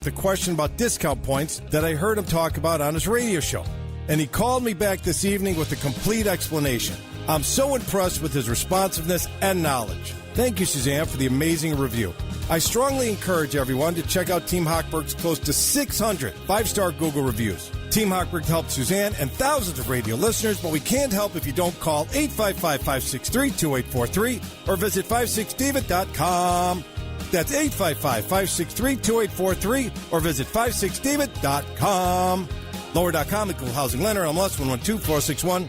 The question about discount points that I heard him talk about on his radio show. And he called me back this evening with a complete explanation. I'm so impressed with his responsiveness and knowledge. Thank you, Suzanne, for the amazing review. I strongly encourage everyone to check out Team Hochberg's close to 600 five-star Google reviews. Team Hochberg helped Suzanne and thousands of radio listeners, but we can't help if you don't call 855-563-2843 or visit 56david.com. That's 855-563-2843 or visit 56david.com. Lower.com, equal housing lender, MLS 112-461.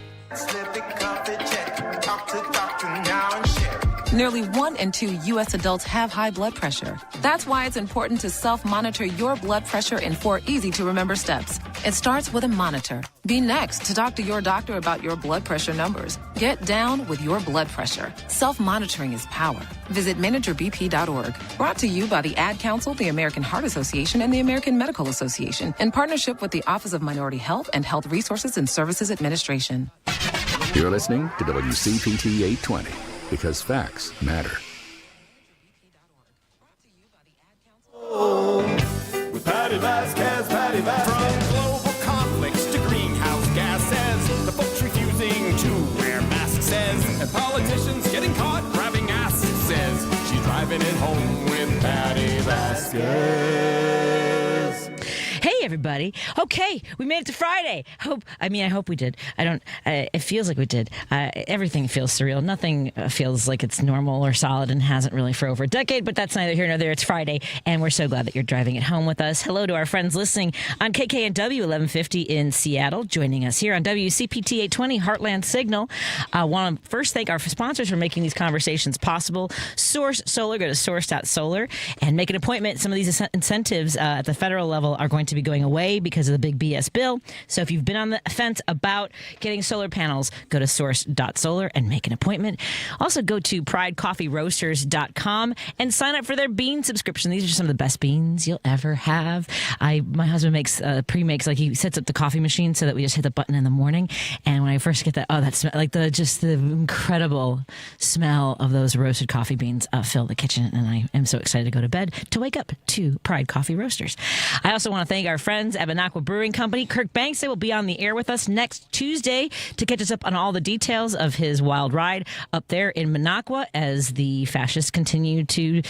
Nearly 1 in 2 U.S. adults have high blood pressure. That's why it's important to self-monitor your blood pressure in 4 easy-to-remember steps. It starts with a monitor. Be next to talk to your doctor about your blood pressure numbers. Get down with your blood pressure. Self-monitoring is power. Visit managerbp.org. Brought to you by the Ad Council, the American Heart Association, and the American Medical Association, in partnership with the Office of Minority Health and Health Resources and Services Administration. You're listening to WCPT 820. Because facts matter. With Patti Vasquez, Patti Vasquez. From global conflicts to greenhouse gases, the folks refusing to wear masks says, and politicians getting caught grabbing asses says, she's driving it home with Patti Vasquez. Hey, everybody. Okay, we made it to Friday. I hope we did. It feels like we did. Everything feels surreal. Nothing feels like it's normal or solid and hasn't really for over a decade, but that's neither here nor there. It's Friday, and we're so glad that you're driving it home with us. Hello to our friends listening on KKNW 1150 in Seattle, joining us here on WCPT 820 Heartland Signal. I want to first thank our sponsors for making these conversations possible. Source Solar. Go to source.solar and make an appointment. Some of these incentives at the federal level are going to be going away because of the big BS bill. So if you've been on the fence about getting solar panels, go to source.solar and make an appointment. Also go to pridecoffeeroasters.com and sign up for their bean subscription. These are some of the best beans you'll ever have. My husband pre-makes, like he sets up the coffee machine so that we just hit the button in the morning. And when I first get that, that smell, like the incredible smell of those roasted coffee beans fill the kitchen. And I am so excited to go to bed to wake up to Pride Coffee Roasters. I also want to thank our friends at Minocqua Brewing Company. Kirk Banks will be on the air with us next Tuesday to catch us up on all the details of his wild ride up there in Minocqua as the fascists continue to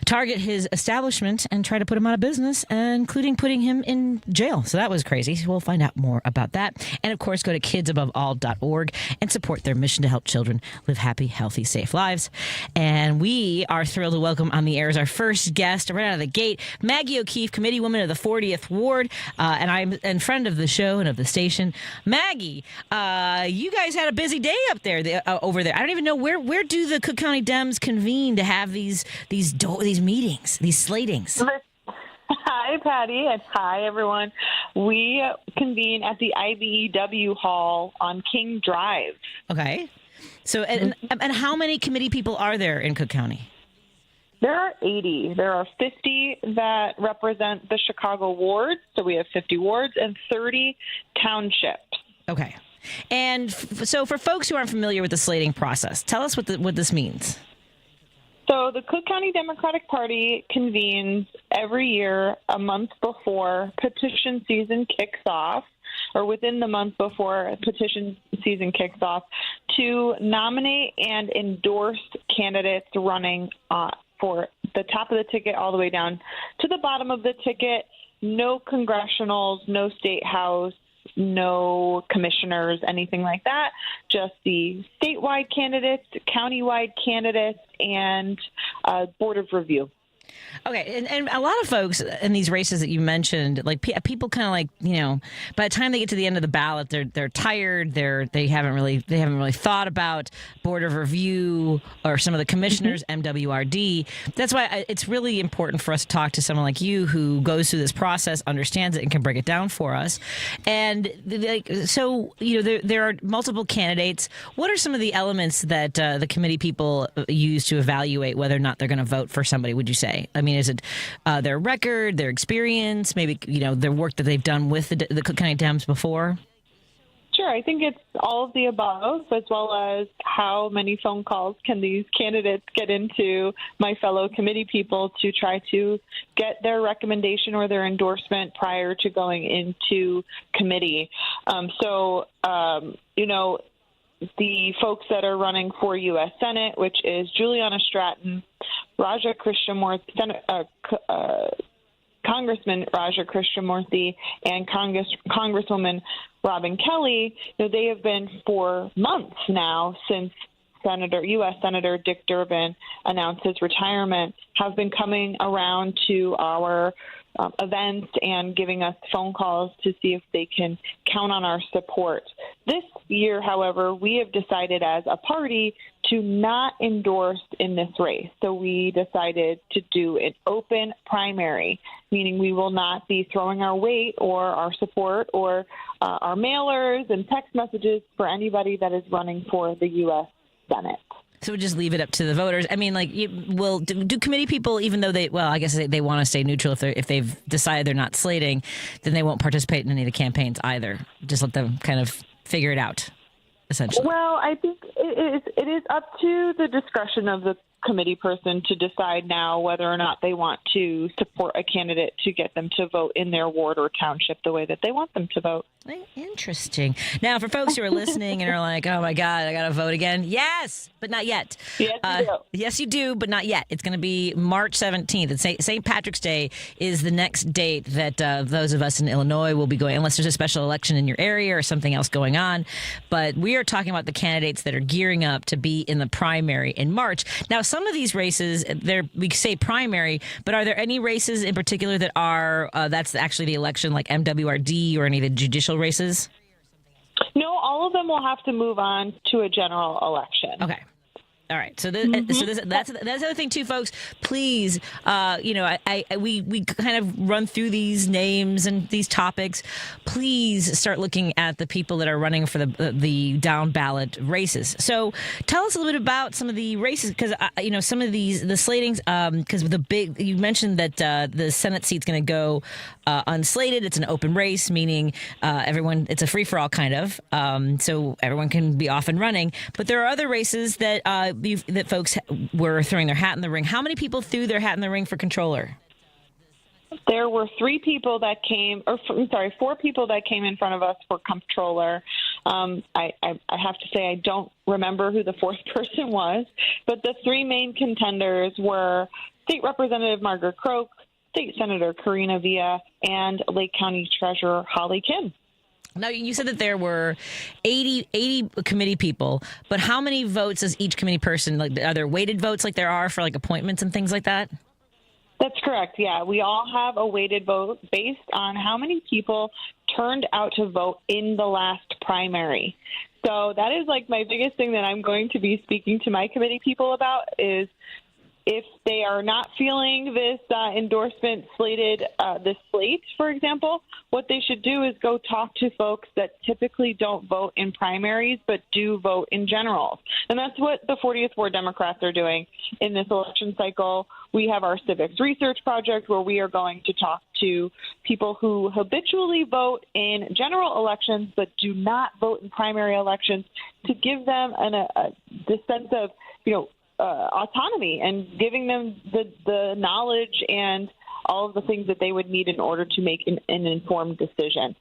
target his establishment and try to put him out of business, including putting him in jail. So that was crazy. We'll find out more about that. And of course, go to kidsaboveall.org and support their mission to help children live happy, healthy, safe lives. And we are thrilled to welcome on the air as our first guest right out of the gate, Maggie O'Keefe, committee woman of the 40th Ward, and I'm a friend of the show and of the station. Maggie, you guys had a busy day up there, over there. I don't even know where do the Cook County Dems convene to have these meetings, these slatings? Hi, Patty, and hi, everyone. We convene at the IBEW Hall on King Drive. Okay. So, and how many committee people are there in Cook County? There are 80. There are 50 that represent the Chicago wards, so we have 50 wards, and 30 townships. Okay. And so for folks who aren't familiar with the slating process, tell us what this means. So the Cook County Democratic Party convenes every year a month before petition season kicks off, or within the month before petition season kicks off, to nominate and endorse candidates running for the top of the ticket all the way down to the bottom of the ticket. No congressionals, no state house, no commissioners, anything like that. Just the statewide candidates, countywide candidates, and board of review. Okay, and a lot of folks in these races that you mentioned, like people kind of like, by the time they get to the end of the ballot, they're tired. They haven't really thought about board of review or some of the commissioners, MWRD. That's why it's really important for us to talk to someone like you who goes through this process, understands it, and can break it down for us. And so there are multiple candidates. What are some of the elements that the committee people use to evaluate whether or not they're going to vote for somebody? Would you say? I mean, is it their record, their experience, maybe, their work that they've done with the Cook County Dems before? Sure. I think it's all of the above, as well as how many phone calls can these candidates get into my fellow committee people to try to get their recommendation or their endorsement prior to going into committee. The folks that are running for U.S. Senate, which is Juliana Stratton, Raja Krishnamurthy, Congressman Raja Krishnamurthy, and Congresswoman Robin Kelly, they have been for months now since U.S. Senator Dick Durbin announced his retirement, have been coming around to our events and giving us phone calls to see if they can count on our support. This year, however, we have decided as a party to not endorse in this race. So we decided to do an open primary, meaning we will not be throwing our weight or our support or our mailers and text messages for anybody that is running for the U.S. Senate. So we just leave it up to the voters. I mean, do committee people, even though they want to stay neutral, if they've decided they're not slating, then they won't participate in any of the campaigns either. Just let them kind of figure it out, essentially. Well, I think it is up to the discretion of the committee person to decide now whether or not they want to support a candidate to get them to vote in their ward or township the way that they want them to vote. Interesting. Now, for folks who are listening and are like, oh, my God, I got to vote again. Yes, but not yet. Yes, you do. Yes, you do, but not yet. It's going to be March 17th. And St. Patrick's Day is the next date that those of us in Illinois will be going, unless there's a special election in your area or something else going on. But we are talking about the candidates that are gearing up to be in the primary in March. Now, some of these races, we say primary, but are there any races in particular that are, that's actually the election, like MWRD or any of the judicial races? No, all of them will have to move on to a general election. Okay. All right. So that's the other thing too, folks. Please, we kind of run through these names and these topics. Please start looking at the people that are running for the down ballot races. So tell us a little bit about some of the races, because some of the slatings. Because you mentioned that the Senate seat's going to go unslated. It's an open race, meaning everyone. It's a free for all kind of. So everyone can be off and running. But there are other races that folks were throwing their hat in the ring. How many people threw their hat in the ring for controller? There were 4 people that came in front of us for comptroller. I have to say I don't remember who the 4th person was, but the 3 main contenders were State Representative Margaret Croak, State Senator Karina Villa, and Lake County Treasurer Holly Kim. Now, you said that there were 80 committee people, but how many votes does each committee person, are there weighted votes like there are for appointments and things like that? That's correct, yeah. We all have a weighted vote based on how many people turned out to vote in the last primary. So that is my biggest thing that I'm going to be speaking to my committee people about is if they are not feeling this endorsement this slate, for example, what they should do is go talk to folks that typically don't vote in primaries but do vote in generals. And that's what the 40th Ward Democrats are doing in this election cycle. We have our civics research project where we are going to talk to people who habitually vote in general elections but do not vote in primary elections to give them the sense of, autonomy and giving them the knowledge and all of the things that they would need in order to make an informed decision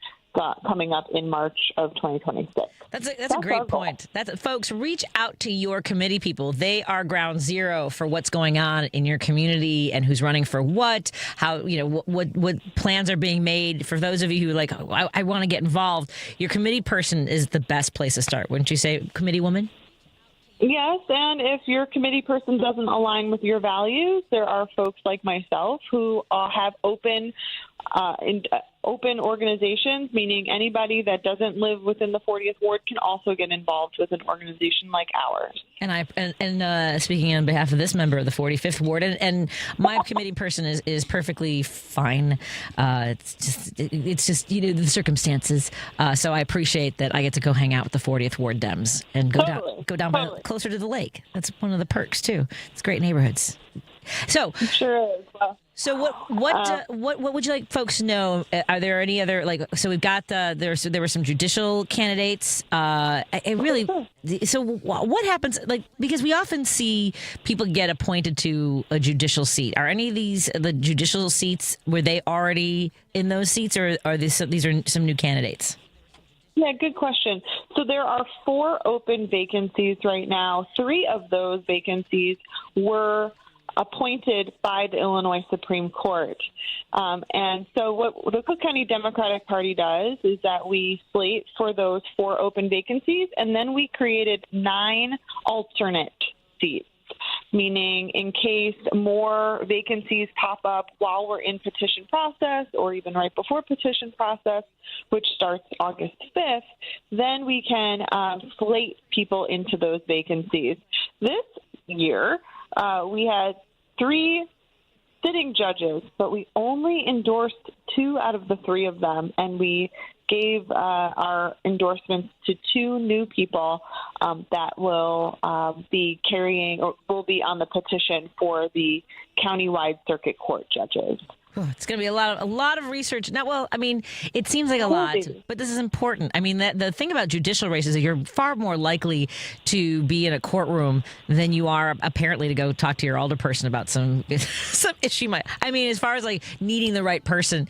coming up in March of 2026. That's a great point. Folks, reach out to your committee people. They are ground zero for what's going on in your community and who's running for what, how, what plans are being made. For those of you who I want to get involved, your committee person is the best place to start. Wouldn't you say, committee woman? Yes, and if your committee person doesn't align with your values, there are folks like myself who have open organizations, meaning anybody that doesn't live within the 40th Ward can also get involved with an organization like ours. And speaking on behalf of this member of the 45th Ward, and my committee person is perfectly fine. It's just the circumstances. So I appreciate that I get to go hang out with the 40th Ward Dems and go down closer to the lake. That's one of the perks too. It's great neighborhoods. So it sure is. Well, So what would you like folks to know? Are there any other So we've got there were some judicial candidates. So what happens because we often see people get appointed to a judicial seat. Are any of the judicial seats, were they already in those seats, or are these are some new candidates? Yeah, good question. So there are 4 open vacancies right now. 3 of those vacancies were appointed by the Illinois Supreme Court. And so what the Cook County Democratic Party does is that we slate for those 4 open vacancies, and then we created 9 alternate seats, meaning in case more vacancies pop up while we're in petition process or even right before petition process, which starts August 5th, then we can slate people into those vacancies. This year, we had 3 sitting judges, but we only endorsed 2 out of the 3 of them, and we gave our endorsements to 2 new people that will be carrying or will be on the petition for the countywide circuit court judges. It's going to be a lot of research. It seems like a lot, but this is important. I mean, the thing about judicial races is you're far more likely to be in a courtroom than you are apparently to go talk to your alderperson about some issue. As far as needing the right person,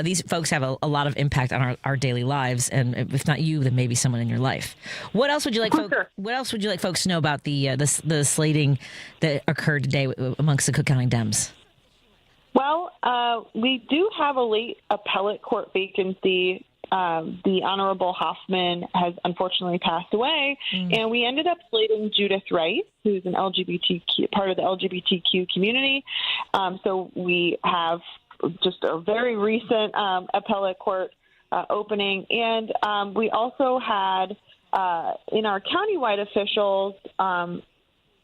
these folks have a lot of impact on our daily lives, and if not you, then maybe someone in your life. What else would you like? What else would you like folks to know about the slating that occurred today amongst the Cook County Dems? Well, we do have a late appellate court vacancy. The Honorable Hoffman has unfortunately passed away, and we ended up slating Judith Rice, who's an LGBTQ part of the LGBTQ community. So we have just a very recent appellate court opening, and we also had in our countywide officials.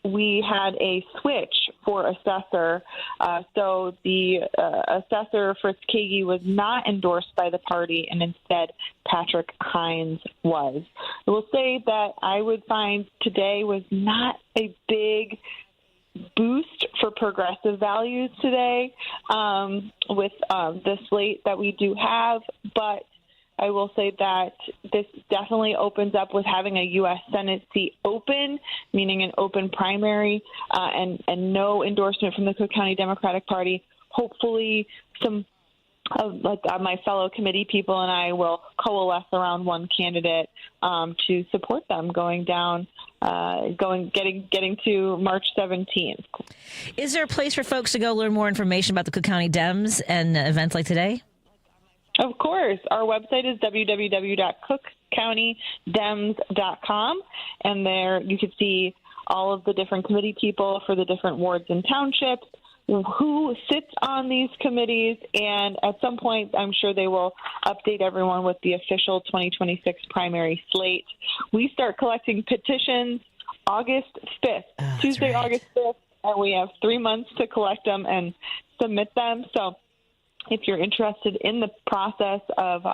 We had a switch for assessor. So the assessor, Fritz Kagi, was not endorsed by the party, and instead Patrick Hines was. I will say that I would find today was not a big boost for progressive values today with the slate that we do have, but I will say that this definitely opens up with having a U.S. Senate seat open, meaning an open primary, and no endorsement from the Cook County Democratic Party. Hopefully some of my fellow committee people and I will coalesce around one candidate to support them getting to March 17th. Is there a place for folks to go learn more information about the Cook County Dems and events like today? Of course. Our website is www.cookcountydems.com, and there you can see all of the different committee people for the different wards and townships, who sits on these committees, and at some point I'm sure they will update everyone with the official 2026 primary slate. We start collecting petitions August 5th, Tuesday, right. August 5th, and we have 3 months to collect them and submit them. So if you're interested in the process of,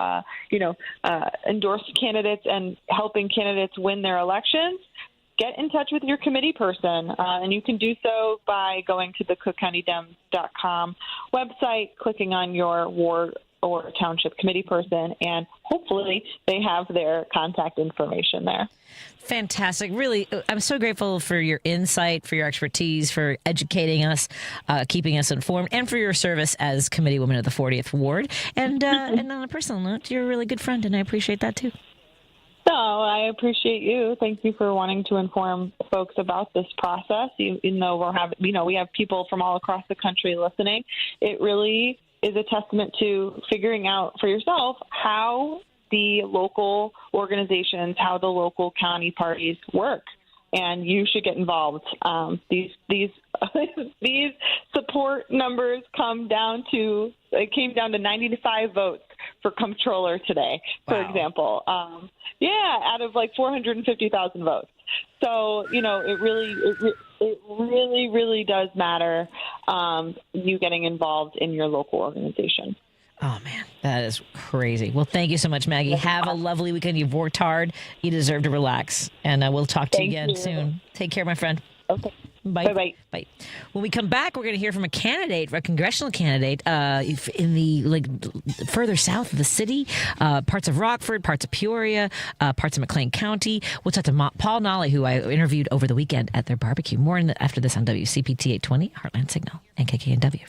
endorsed candidates and helping candidates win their elections, get in touch with your committee person. And you can do so by going to the cookcountydems.com website, clicking on your ward or township committee person, and hopefully they have their contact information there. Fantastic. Really, I'm so grateful for your insight, for your expertise, for educating us, keeping us informed, and for your service as committee woman of the 40th Ward. And on a personal note, you're a really good friend, and I appreciate that too. No, I appreciate you. Thank you for wanting to inform folks about this process. Even though we have people from all across the country listening, it really is a testament to figuring out for yourself how the local organizations, how the local county parties work, and you should get involved. These these support numbers came down to 95 votes for comptroller today, for example. Out of 450,000 votes. So it really does matter. You getting involved in your local organization. Oh, man, that is crazy. Well, thank you so much, Maggie. Have a lovely weekend. You've worked hard. You deserve to relax. And we'll talk to you again soon. Take care, my friend. Okay. Bye. Bye-bye. Bye. When we come back, we're going to hear from a congressional candidate in the further south of the city, parts of Rockford, parts of Peoria, parts of McLean County. We'll talk to Paul Nolley, who I interviewed over the weekend at their barbecue. More after this on WCPT 820, Heartland Signal, and KKNW.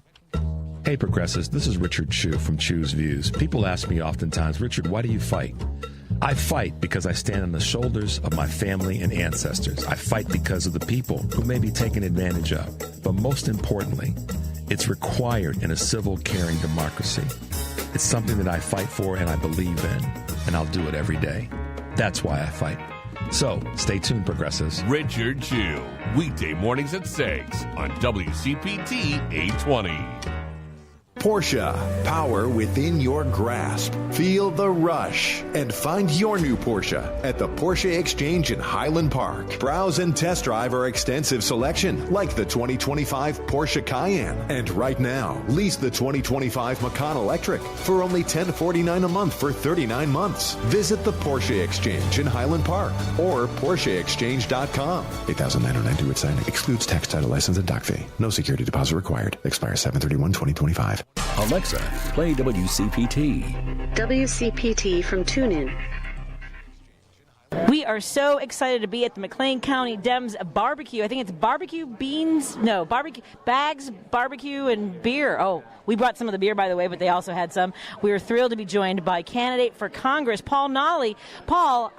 Hey, Progressives, this is Richard Chu from Chu's Views. People ask me oftentimes, Richard, why do you fight? I fight because I stand on the shoulders of my family and ancestors. I fight because of the people who may be taken advantage of. But most importantly, it's required in a civil, caring democracy. It's something that I fight for and I believe in, and I'll do it every day. That's why I fight. So, stay tuned, Progressives. Richard Chu, weekday mornings at 6 on WCPT 820. Porsche, power within your grasp. Feel the rush and find your new Porsche at the Porsche Exchange in Highland Park. Browse and test drive our extensive selection like the 2025 Porsche Cayenne. And right now, lease the 2025 Macan Electric for only $1049 a month for 39 months. Visit the Porsche Exchange in Highland Park or PorscheExchange.com. $8,992 with signing. Excludes tax, title, license, and dock fee. No security deposit required. Expires 7/31/2025. Alexa, play WCPT. WCPT from TuneIn. We are so excited to be at the McLean County Dems barbecue. I think it's barbecue beans. No, barbecue bags, barbecue, and beer. Oh, we brought some of the beer, by the way, but they also had some. We were thrilled to be joined by candidate for Congress, Paul Nolley. Paul,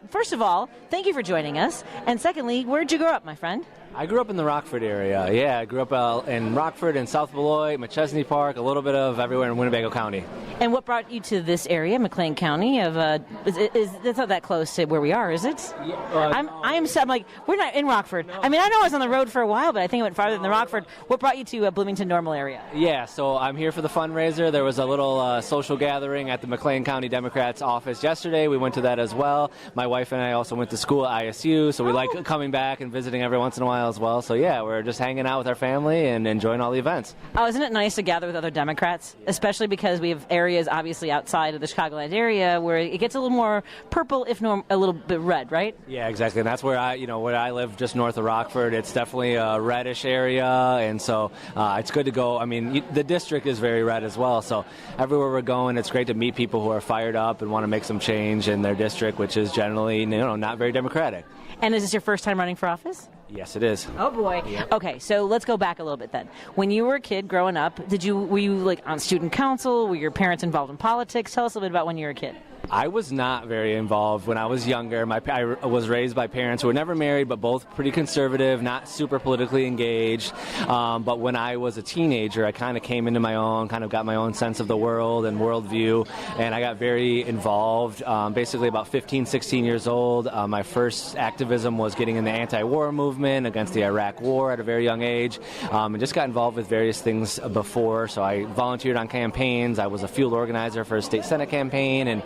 first of all, thank you for joining us. And secondly, where'd you grow up, my friend? I grew up in the Rockford area. Yeah, I grew up in Rockford and South Beloit, McChesney Park, a little bit of everywhere in Winnebago County. And what brought you to this area, McLean County? It's not that close to where we are, is it? Yeah, I'm like, we're not in Rockford. No. I mean, I know I was on the road for a while, but I think it went farther than the Rockford. What brought you to Bloomington Normal area? Yeah, so I'm here for the fundraiser. There was a little social gathering at the McLean County Democrats office yesterday. We went to that as well. My wife and I also went to school at ISU, so we like coming back and visiting every once in a while as well. So yeah, we're just hanging out with our family and enjoying all the events. Oh, isn't it nice to gather with other Democrats, especially because we have areas obviously outside of the Chicagoland area where it gets a little more purple, if not a little bit red, right? Yeah, exactly. And that's where where I live, just north of Rockford. It's definitely a reddish area, and so it's good to go. I mean, the district is very red as well. So everywhere we're going, it's great to meet people who are fired up and want to make some change in their district, which is generally not very Democratic. And is this your first time running for office? Yes, it is. Oh boy. Yeah. Okay, so let's go back a little bit then. When you were a kid growing up, were you like on student council? Were your parents involved in politics? Tell us a little bit about when you were a kid. I was not very involved when I was younger. I was raised by parents who were never married, but both pretty conservative, not super politically engaged. But when I was a teenager, I kind of came into my own, kind of got my own sense of the world and worldview, and I got very involved. Basically about 15, 16 years old, my first activism was getting in the anti-war movement against the Iraq War at a very young age, and just got involved with various things before. So I volunteered on campaigns. I was a field organizer for a state Senate campaign, and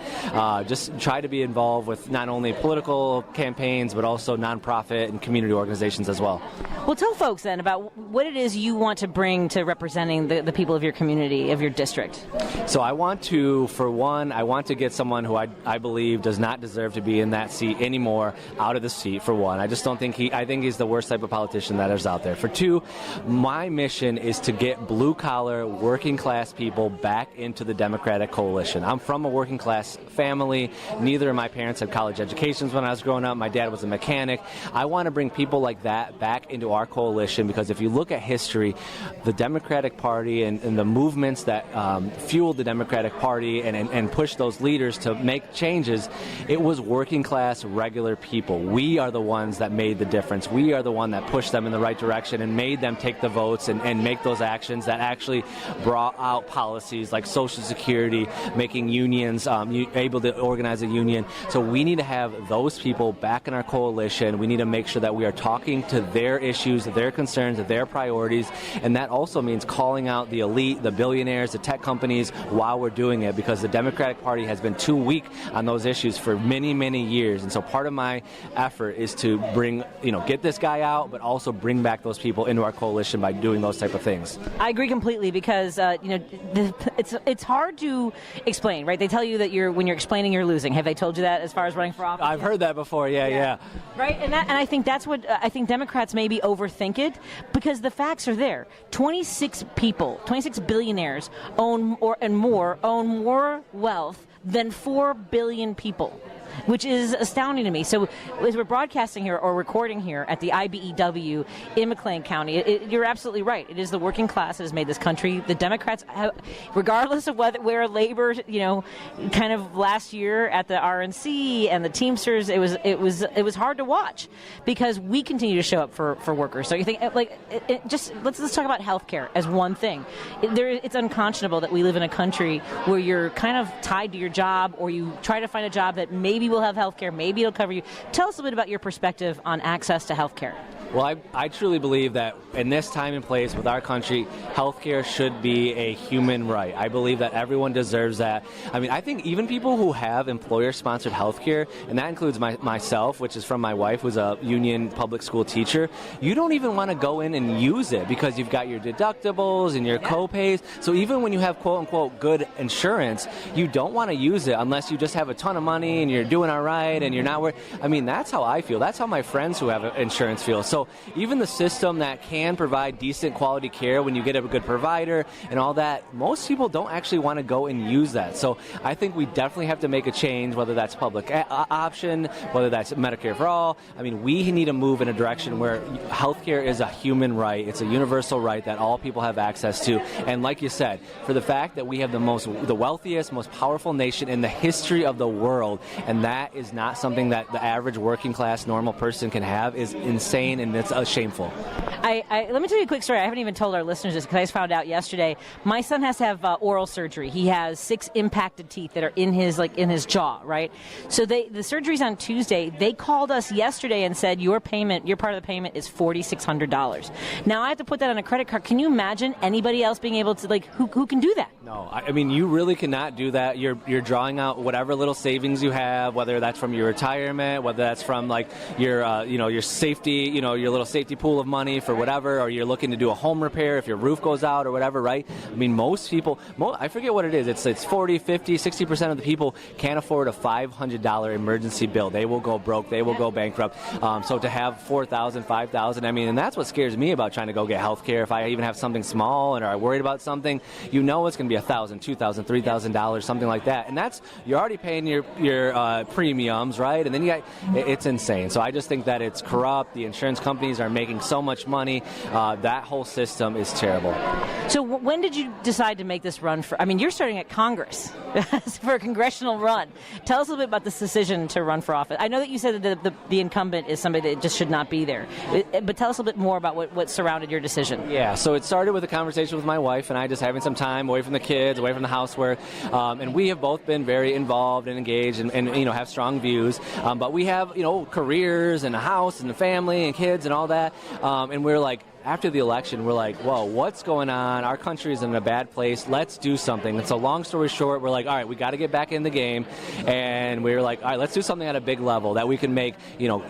just try to be involved with not only political campaigns, but also nonprofit and community organizations as well. Well, tell folks then about what it is you want to bring to representing the people of your community, of your district. So I want to, for one, get someone who I believe does not deserve to be in that seat anymore out of the seat, for one. I just don't think I think he's the worst type of politician that is out there. For two, my mission is to get blue-collar, working-class people back into the Democratic coalition. I'm from a working-class family. Neither of my parents had college educations when I was growing up. My dad was a mechanic. I want to bring people like that back into our coalition, because if you look at history, the Democratic Party and the movements that fueled the Democratic Party and pushed those leaders to make changes, it was working class, regular people. We are the ones that made the difference. We are the one that pushed them in the right direction and made them take the votes and make those actions that actually brought out policies like Social Security, making unions able to organize a union. So we need to have those people back in our coalition. We need to make sure that we are talking to their issues, their concerns, their priorities, and that also means calling out the elite, the billionaires, the tech companies while we're doing it, because the Democratic Party has been too weak on those issues for many, many years. And so part of my effort is to get this guy out, but also bring back those people into our coalition by doing those type of things. I agree completely, because it's hard to explain, right? They tell you that when you're explaining you're losing. Have they told you that as far as running for office? I've heard that before. Yeah. Right, and I think that's what I think Democrats maybe overthink it, because the facts are there. 26 billionaires own more wealth than 4 billion people, which is astounding to me. So as we're broadcasting here or recording here at the IBEW in McLean County, you're absolutely right. It is the working class that has made this country. The Democrats have, regardless of where labor, kind of last year at the RNC and the Teamsters, it was hard to watch because we continue to show up for workers. So you think let's talk about healthcare as one thing. It's unconscionable that we live in a country where you're kind of tied to your job, or you try to find a job that maybe will have health care, maybe it'll cover you. Tell us a bit about your perspective on access to health care. Well, I truly believe that in this time and place with our country, healthcare should be a human right. I believe that everyone deserves that. I mean, I think even people who have employer-sponsored healthcare, and that includes myself, which is from my wife, who's a union public school teacher, you don't even want to go in and use it because you've got your deductibles and your co-pays. So even when you have quote-unquote good insurance, you don't want to use it unless you just have a ton of money and you're doing all right and you're not worried. I mean, that's how I feel. That's how my friends who have insurance feel. So even the system that can provide decent quality care when you get a good provider and all that, most people don't actually want to go and use that. So I think we definitely have to make a change, whether that's public option, whether that's Medicare for all. I mean, we need to move in a direction where healthcare is a human right. It's a universal right that all people have access to. And like you said, for the fact that we have the wealthiest, most powerful nation in the history of the world, and that is not something that the average working class normal person can have, is insane, and it's shameful. Let me tell you a quick story. I haven't even told our listeners this because I just found out yesterday. My son has to have oral surgery. He has 6 impacted teeth that are in his jaw, right? So the surgery's on Tuesday. They called us yesterday and said your part of the payment is $4,600. Now I have to put that on a credit card. Can you imagine anybody else being able to, who can do that? No, I mean, you really cannot do that. You're drawing out whatever little savings you have, whether that's from your retirement, whether that's from your safety, your little safety pool of money for whatever, or you're looking to do a home repair if your roof goes out or whatever, right? I mean, most people, I forget what it is. It's 40, 50, 60% of the people can't afford a $500 emergency bill. They will go broke. They will go bankrupt. So to have $4,000, $5,000, I mean, and that's what scares me about trying to go get health care. If I even have something small and I'm worried about something, it's going to be $1,000, $2,000, $3,000, something like that. And you're already paying your premiums, right? And then it's insane. So I just think that it's corrupt. The insurance companies are making so much money. That whole system is terrible. So when did you decide to make this run for? I mean, you're starting at Congress for a congressional run. Tell us a little bit about this decision to run for office. I know that you said that the incumbent is somebody that just should not be there, but tell us a bit more about what surrounded your decision. Yeah, so it started with a conversation with my wife and I, just having some time away from the kids, away from the housework, and we have both been very involved and engaged and have strong views, but we have careers and a house and a family and kids and all that, and we're like, after the election, we're like, whoa, what's going on? Our country is in a bad place. Let's do something. And so long story short, we're like, all right, we got to get back in the game. And we were like, all right, let's do something at a big level that we can make,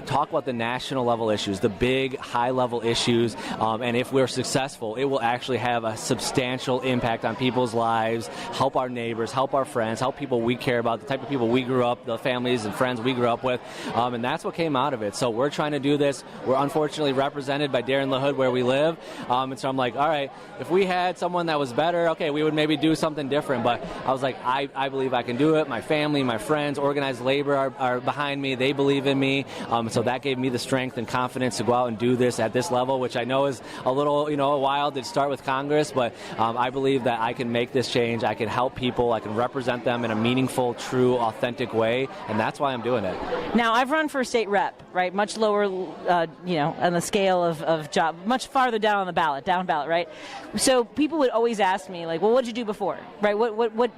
talk about the national level issues, the big high level issues. And if we're successful, it will actually have a substantial impact on people's lives, help our neighbors, help our friends, help people we care about, the type of people we grew up, the families and friends we grew up with. And that's what came out of it. So we're trying to do this. We're unfortunately represented by Darren LaHood where we live. And so I'm like, all right, if we had someone that was better, okay, we would maybe do something different. But I was like, I believe I can do it. My family, my friends, organized labor are behind me. They believe in me. So that gave me the strength and confidence to go out and do this at this level, which I know is a little, wild to start with Congress. But I believe that I can make this change. I can help people. I can represent them in a meaningful, true, authentic way. And that's why I'm doing it. Now, I've run for state rep, right? Much lower, on the scale of job, much farther down on the ballot, right? So people would always ask me, like, well, what did you do before, right? What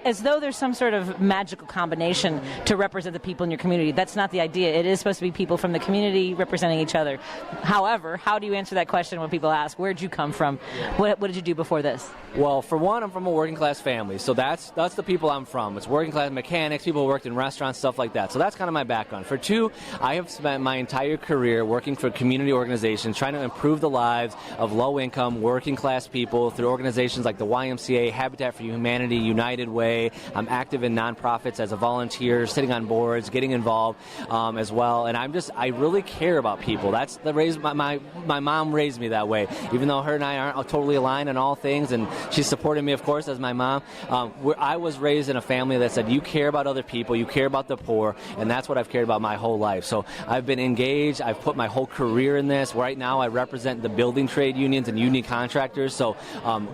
as though there's some sort of magical combination to represent the people in your community. That's not the idea. It is supposed to be people from the community representing each other. However, how do you answer that question when people ask, where'd you come from? What did you do before this? Well, for one, I'm from a working class family, so that's the people I'm from. It's working class mechanics, people who worked in restaurants, stuff like that. So that's kind of my background. For two, I have spent my entire career working for community organizations, trying to improve the the lives of low-income, working-class people through organizations like the YMCA, Habitat for Humanity, United Way. I'm active in nonprofits as a volunteer, sitting on boards, getting involved as well. And I really care about people. That's my mom raised me that way. Even though her and I aren't totally aligned on all things, and she supported me, of course, as my mom, I was raised in a family that said, you care about other people, you care about the poor, and that's what I've cared about my whole life. So I've been engaged. I've put my whole career in this. Right now, I represent the building trade unions and union contractors, so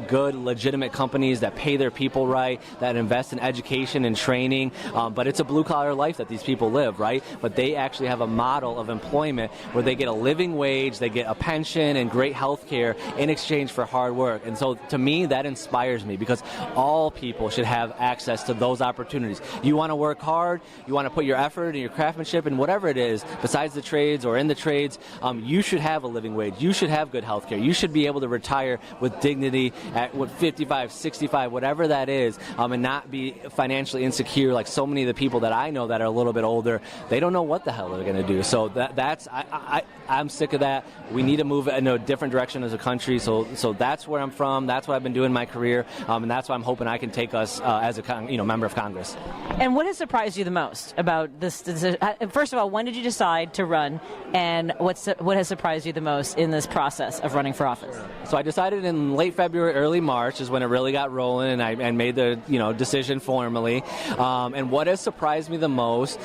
good, legitimate companies that pay their people right, that invest in education and training, but it's a blue-collar life that these people live, right? But they actually have a model of employment where they get a living wage, they get a pension and great health care in exchange for hard work. And so to me, that inspires me, because all people should have access to those opportunities. You want to work hard, you want to put your effort and your craftsmanship in whatever it is, besides the trades or in the trades, you should have a living wage. You should have good health care. You should be able to retire with dignity at 55, 65, whatever that is, and not be financially insecure like so many of the people that I know that are a little bit older. They don't know what the hell they're going to do. So I'm sick of that. We need to move in a different direction as a country. So that's where I'm from. That's what I've been doing my career, and that's why I'm hoping I can take us as a member of Congress. And what has surprised you the most about this decision? First of all, when did you decide to run, and what has surprised you the most in this process of running for office? So I decided in late February, early March is when it really got rolling, and I made the decision formally. And what has surprised me the most,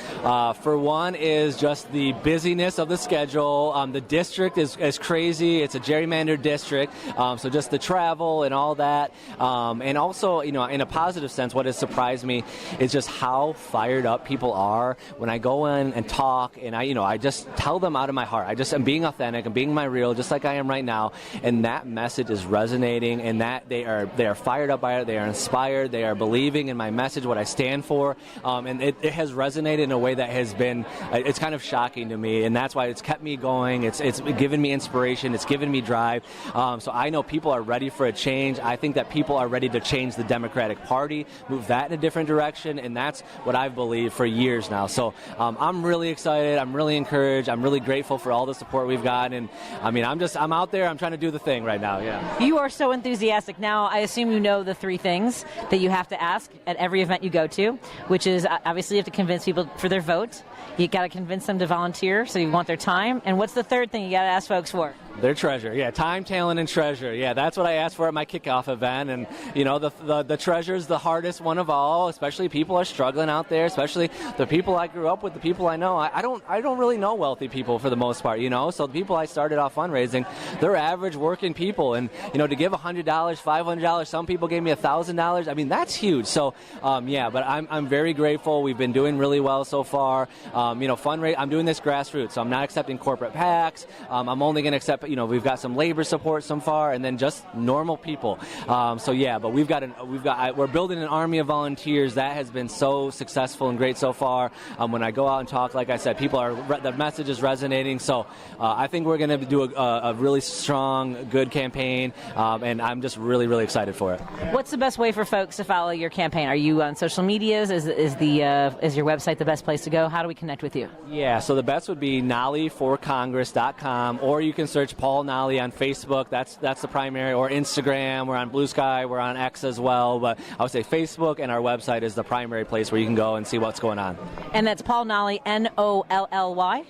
for one, is just the busyness of the schedule. The district is crazy. It's a gerrymandered district, so just the travel and all that. And also, in a positive sense, what has surprised me is just how fired up people are when I go in and talk, and I just tell them out of my heart. I'm being authentic, I'm being my real, just like I am right now, and that message is resonating, and that they are fired up by it, they are inspired, they are believing in my message, what I stand for, and it has resonated in a way that has been, it's kind of shocking to me, and that's why it's kept me going. It's given me inspiration, it's given me drive, so I know people are ready for a change. I think that people are ready to change the Democratic Party, move that in a different direction, and that's what I've believed for years now. So I'm really excited, I'm really encouraged, I'm really grateful for all the support we've got, and I'm out there, I'm trying to do the thing right now, yeah. You are so enthusiastic. Now, I assume you know the three things that you have to ask at every event you go to, which is obviously you have to convince people for their vote, you got to convince them to volunteer, so you want their time, and what's the third thing you got to ask folks for? Their treasure, yeah, time, talent, and treasure. Yeah, that's what I asked for at my kickoff event, and the treasure's the hardest one of all. Especially people are struggling out there. Especially the people I grew up with, the people I know. I don't really know wealthy people for the most part, So the people I started off fundraising, they're average working people, and to give $100, $500, some people gave me $1,000. That's huge. So but I'm very grateful. We've been doing really well so far. I'm doing this grassroots, so I'm not accepting corporate PACs. I'm only going to accept. We've got some labor support so far, and then just normal people. But we're building an army of volunteers that has been so successful and great so far. When I go out and talk, like I said, the message is resonating. So I think we're going to do a really strong, good campaign, and I'm just really, really excited for it. What's the best way for folks to follow your campaign? Are you on social medias? Is your website the best place to go? How do we connect with you? Yeah, so the best would be nolleyforcongress.com, or you can search Paul Nolley on Facebook. That's the primary, or Instagram. We're on Blue Sky. We're on X as well. But I would say Facebook and our website is the primary place where you can go and see what's going on. And that's Paul Nolley, Nolley?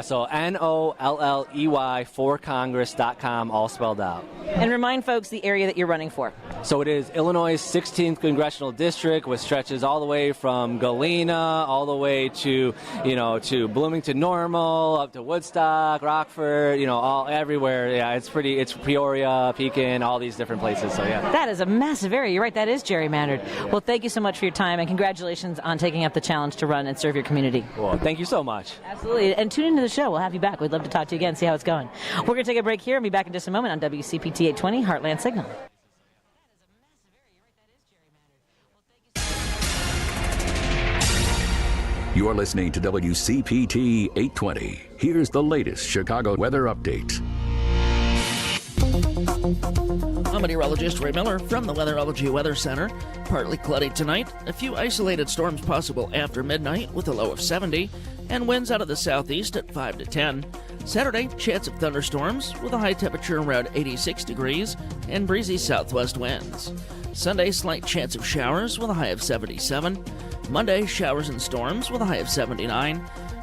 So Nolley forcongress.com, all spelled out. And remind folks the area that you're running for. So it is Illinois' 16th Congressional District, which stretches all the way from Galena, all the way to Bloomington Normal, up to Woodstock, Rockford, all everywhere. Yeah, it's Peoria, Pekin, all these different places. So yeah. That is a massive area. You're right, that is gerrymandered. Well, thank you so much for your time, and congratulations on taking up the challenge to run and serve your community. Well, thank you so much. Absolutely. And tune into the show. We'll have you back. We'd love to talk to you again, see how it's going. We're going to take a break here and be back in just a moment on WCPT 820 Heartland Signal. You're listening to WCPT 820. Here's the latest Chicago weather update. I'm meteorologist Ray Miller from the Weatherology Weather Center. Partly cloudy tonight. A few isolated storms possible after midnight with a low of 70. And winds out of the southeast at 5 to 10. Saturday, chance of thunderstorms with a high temperature around 86 degrees and breezy southwest winds. Sunday, slight chance of showers with a high of 77. Monday, showers and storms with a high of 79.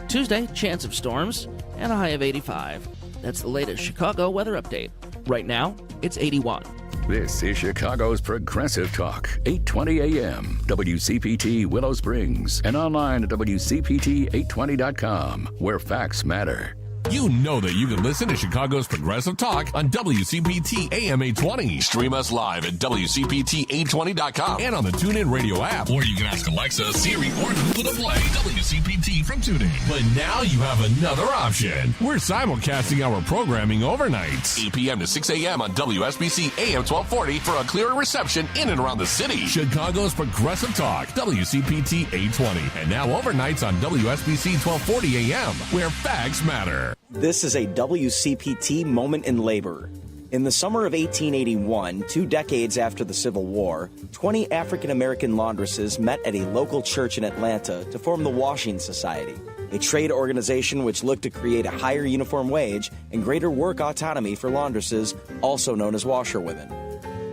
Tuesday, chance of storms and a high of 85. That's the latest Chicago weather update. Right now, it's 81. This is Chicago's Progressive Talk, 820 AM, WCPT Willow Springs, and online at WCPT820.com, where facts matter. You know that you can listen to Chicago's Progressive Talk on WCPT AM 820. Stream us live at WCPT820.com and on the TuneIn Radio app. Or you can ask Alexa, Siri, or Google to play WCPT from TuneIn. But now you have another option. We're simulcasting our programming overnights, 8 p.m. to 6 a.m. on WSBC AM 1240 for a clearer reception in and around the city. Chicago's Progressive Talk, WCPT 820. And now overnights on WSBC 1240 AM, where facts matter. This is a WCPT moment in labor. In the summer of 1881, 2 decades after the Civil War, 20 African-American laundresses met at a local church in Atlanta to form the Washing Society, a trade organization which looked to create a higher uniform wage and greater work autonomy for laundresses, also known as washerwomen.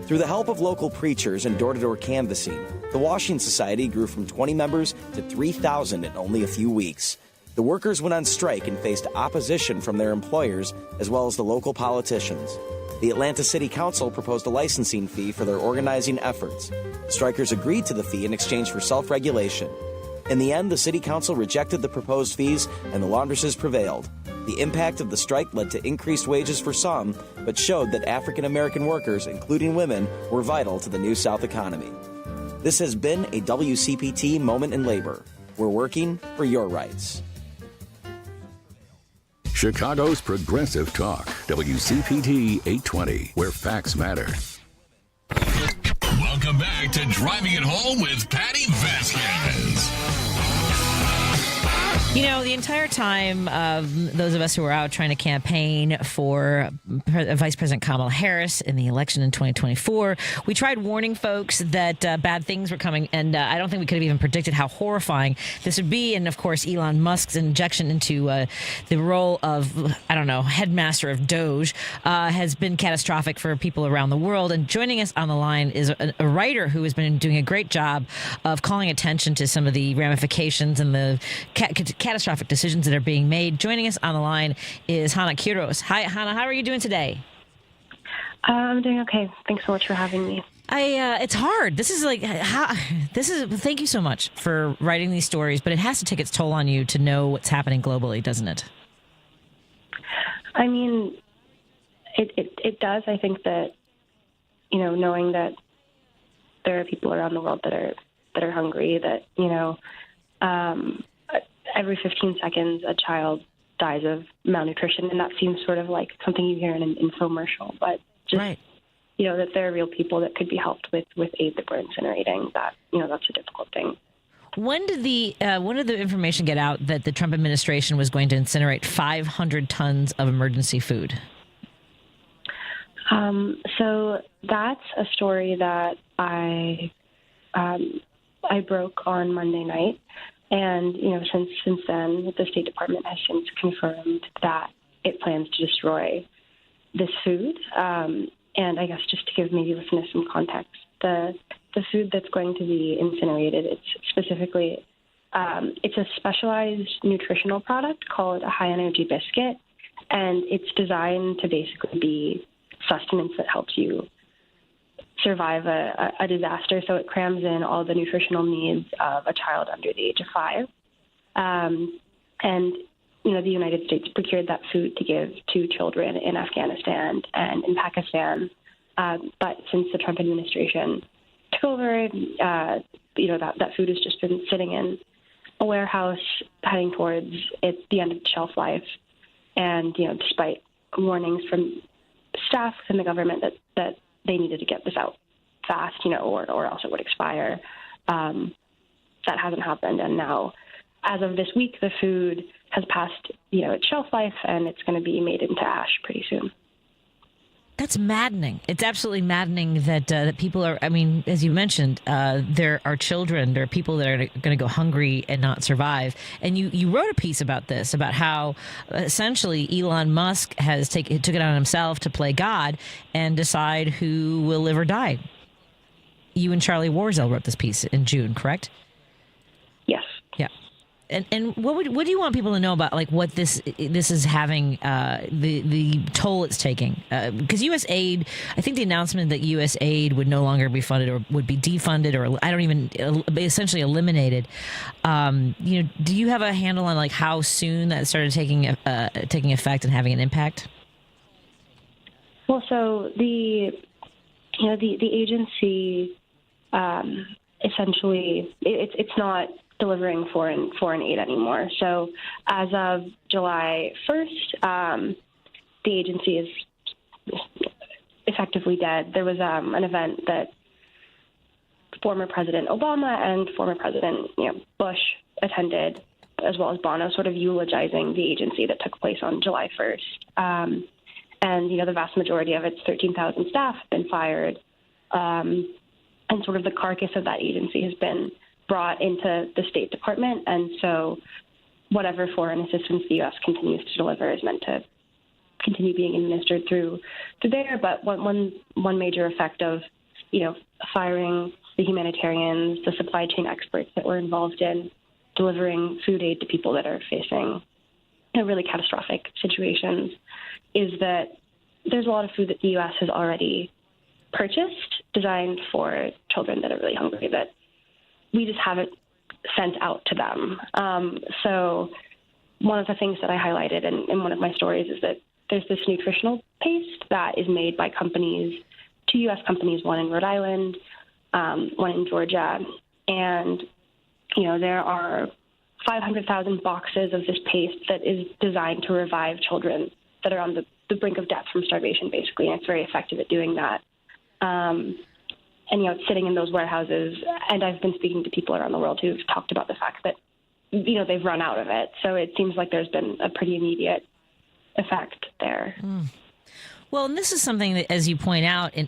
Through the help of local preachers and door-to-door canvassing, the Washing Society grew from 20 members to 3,000 in only a few weeks. The workers went on strike and faced opposition from their employers as well as the local politicians. The Atlanta City Council proposed a licensing fee for their organizing efforts. The strikers agreed to the fee in exchange for self-regulation. In the end, the City Council rejected the proposed fees and the laundresses prevailed. The impact of the strike led to increased wages for some, but showed that African-American workers, including women, were vital to the New South economy. This has been a WCPT moment in labor. We're working for your rights. Chicago's Progressive Talk, WCPT 820, where facts matter. Welcome back to Driving It Home with Patti Vasquez. You know, the entire time, those of us who were out trying to campaign for Vice President Kamala Harris in the election in 2024, we tried warning folks that bad things were coming, and I don't think we could have even predicted how horrifying this would be. And, of course, Elon Musk's injection into the role of, I don't know, headmaster of Doge has been catastrophic for people around the world. And joining us on the line is a writer who has been doing a great job of calling attention to some of the ramifications and the catastrophic decisions that are being made. Joining us on the line is Hana Kiros. Hi, Hana. How are you doing today? I'm doing okay. Thanks so much for having me. It's hard. This is thank you so much for writing these stories, but it has to take its toll on you to know what's happening globally, doesn't it? I mean, it does. I think that, you know, knowing that there are people around the world that are hungry, that, you know, every 15 seconds a child dies of malnutrition, and that seems sort of like something you hear in an infomercial, but just, right. You know, that there are real people that could be helped with aid that we're incinerating, that, you know, that's a difficult thing. When did the information get out that the Trump administration was going to incinerate 500 tons of emergency food? So that's a story that I broke on Monday night. And, you know, since then, the State Department has since confirmed that it plans to destroy this food. And I guess just to give maybe listeners some context, the food that's going to be incinerated, it's specifically, it's a specialized nutritional product called a high-energy biscuit. And it's designed to basically be sustenance that helps you survive a disaster. So it crams in all the nutritional needs of a child under the age of 5. And, you know, the United States procured that food to give to children in Afghanistan and in Pakistan. But since the Trump administration took over, you know, that food has just been sitting in a warehouse heading towards the end of its shelf life. And, you know, despite warnings from staff in the government that they needed to get this out fast, you know, or else it would expire. That hasn't happened. And now, as of this week, the food has passed, you know, its shelf life, and it's going to be made into ash pretty soon. That's maddening. It's absolutely maddening that people are, I mean, as you mentioned, there are children, there are people that are going to go hungry and not survive. And you wrote a piece about this, about how essentially Elon Musk took it on himself to play God and decide who will live or die. You and Charlie Warzel wrote this piece in June, correct? Yes. Yeah. And what do you want people to know about, like, what this is having, the toll it's taking? Because U.S. aid, I think the announcement that U.S. aid would no longer be funded or would be defunded or essentially eliminated. Do you have a handle on like how soon that started taking effect and having an impact? Well, so the agency essentially it's not delivering foreign aid anymore. So as of July 1st, the agency is effectively dead. There was an event that former President Obama and former President Bush attended, as well as Bono, sort of eulogizing the agency that took place on July 1st. And the vast majority of its 13,000 staff have been fired, and sort of the carcass of that agency has been brought into the State Department, and so whatever foreign assistance the U.S. continues to deliver is meant to continue being administered through there. But one major effect of firing the humanitarians, the supply chain experts that were involved in delivering food aid to people that are facing really catastrophic situations is that there's a lot of food that the U.S. has already purchased, designed for children that are really hungry, that we just haven't sent out to them. So one of the things that I highlighted in one of my stories is that there's this nutritional paste that is made by companies, 2 U.S. companies, one in Rhode Island, one in Georgia. And, there are 500,000 boxes of this paste that is designed to revive children that are on the brink of death from starvation, basically. And it's very effective at doing that. And, it's sitting in those warehouses. And I've been speaking to people around the world who've talked about the fact that, they've run out of it. So it seems like there's been a pretty immediate effect there. Well, and this is something that, as you pointed out in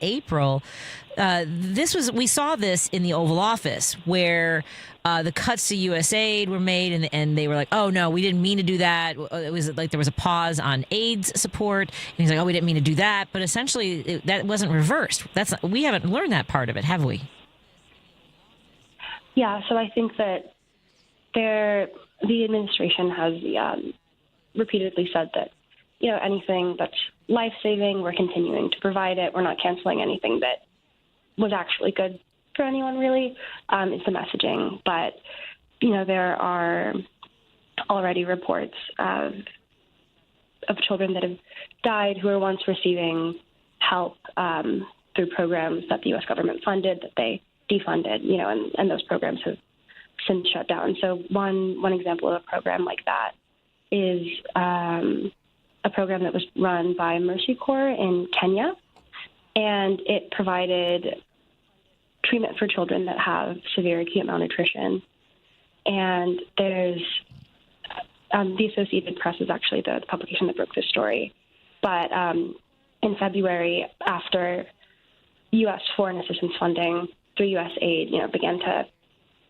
April, we saw this in the Oval Office, where the cuts to U.S. aid were made, and they were like, "Oh no, we didn't mean to do that." It was like there was a pause on AIDS support, and he's like, "Oh, we didn't mean to do that." But essentially, that wasn't reversed. We haven't learned that part of it, have we? Yeah. So I think that the administration has repeatedly said that anything that's life-saving, we're continuing to provide it. We're not canceling anything that was actually good for anyone, really, is the messaging. But, there are already reports of children that have died who were once receiving help through programs that the U.S. government funded that they defunded, and those programs have since shut down. So one example of a program like that is a program that was run by Mercy Corps in Kenya, and it provided treatment for children that have severe acute malnutrition. And there's the Associated Press is actually the publication that broke this story. But in February, after U.S. foreign assistance funding through U.S. aid, began to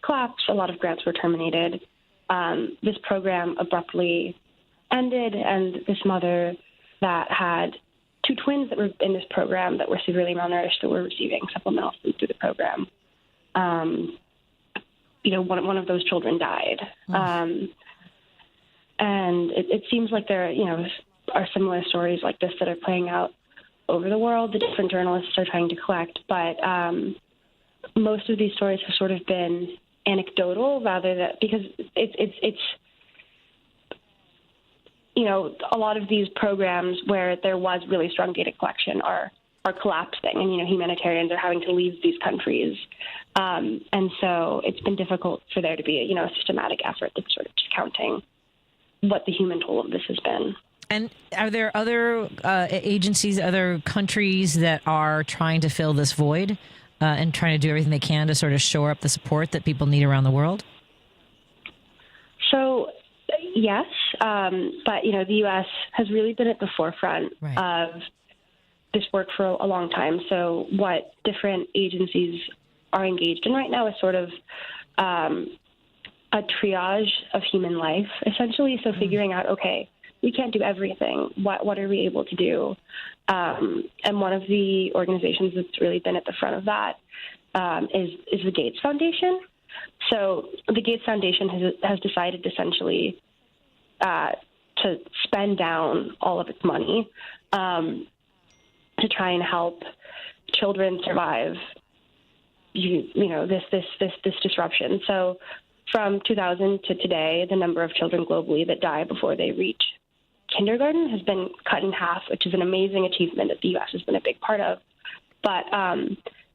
collapse, a lot of grants were terminated. This program abruptly ended, and this mother that had 2 twins that were in this program that were severely malnourished that were receiving supplemental food through the program. One of those children died. And it seems like there, are similar stories like this that are playing out over the world. The different journalists are trying to collect, but most of these stories have sort of been anecdotal rather than because it's a lot of these programs where there was really strong data collection are collapsing, and humanitarians are having to leave these countries, and so it's been difficult for there to be a systematic effort that's sort of just counting what the human toll of this has been. And are there other agencies, other countries that are trying to fill this void and trying to do everything they can to sort of shore up the support that people need around the world? So, yes, but the U.S. has really been at the forefront of this work for a long time. So what different agencies are engaged in right now is sort of a triage of human life, essentially. So figuring out, okay, we can't do everything. What are we able to do? And one of the organizations that's really been at the front of that is the Gates Foundation. So the Gates Foundation has decided essentially to spend down all of its money to try and help children survive, this disruption. So from 2000 to today, the number of children globally that die before they reach kindergarten has been cut in half, which is an amazing achievement that the U.S. has been a big part of. But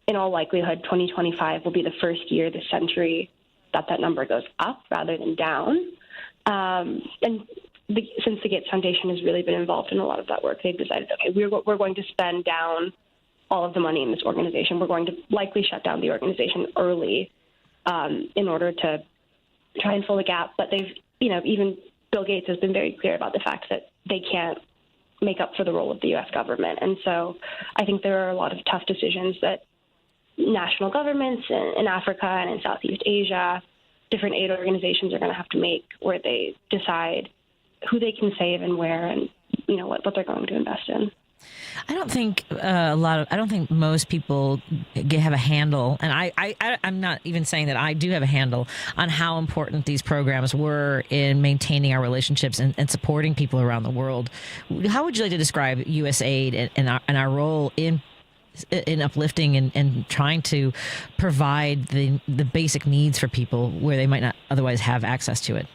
in all likelihood, 2025 will be the first year this century that number goes up rather than down. Since the Gates Foundation has really been involved in a lot of that work, they've decided, okay, we're going to spend down all of the money in this organization. We're going to likely shut down the organization early in order to try and fill the gap. But they've, even Bill Gates has been very clear about the fact that they can't make up for the role of the U.S. government. And so I think there are a lot of tough decisions that national governments in Africa and in Southeast Asia, different aid organizations are going to have to make, where they decide who they can save and where, and what they're going to invest in. I don't think I don't think most people have a handle, and I'm not even saying that I do have a handle on how important these programs were in maintaining our relationships and supporting people around the world. How would you like to describe USAID and our role in uplifting and trying to provide the basic needs for people where they might not otherwise have access to it?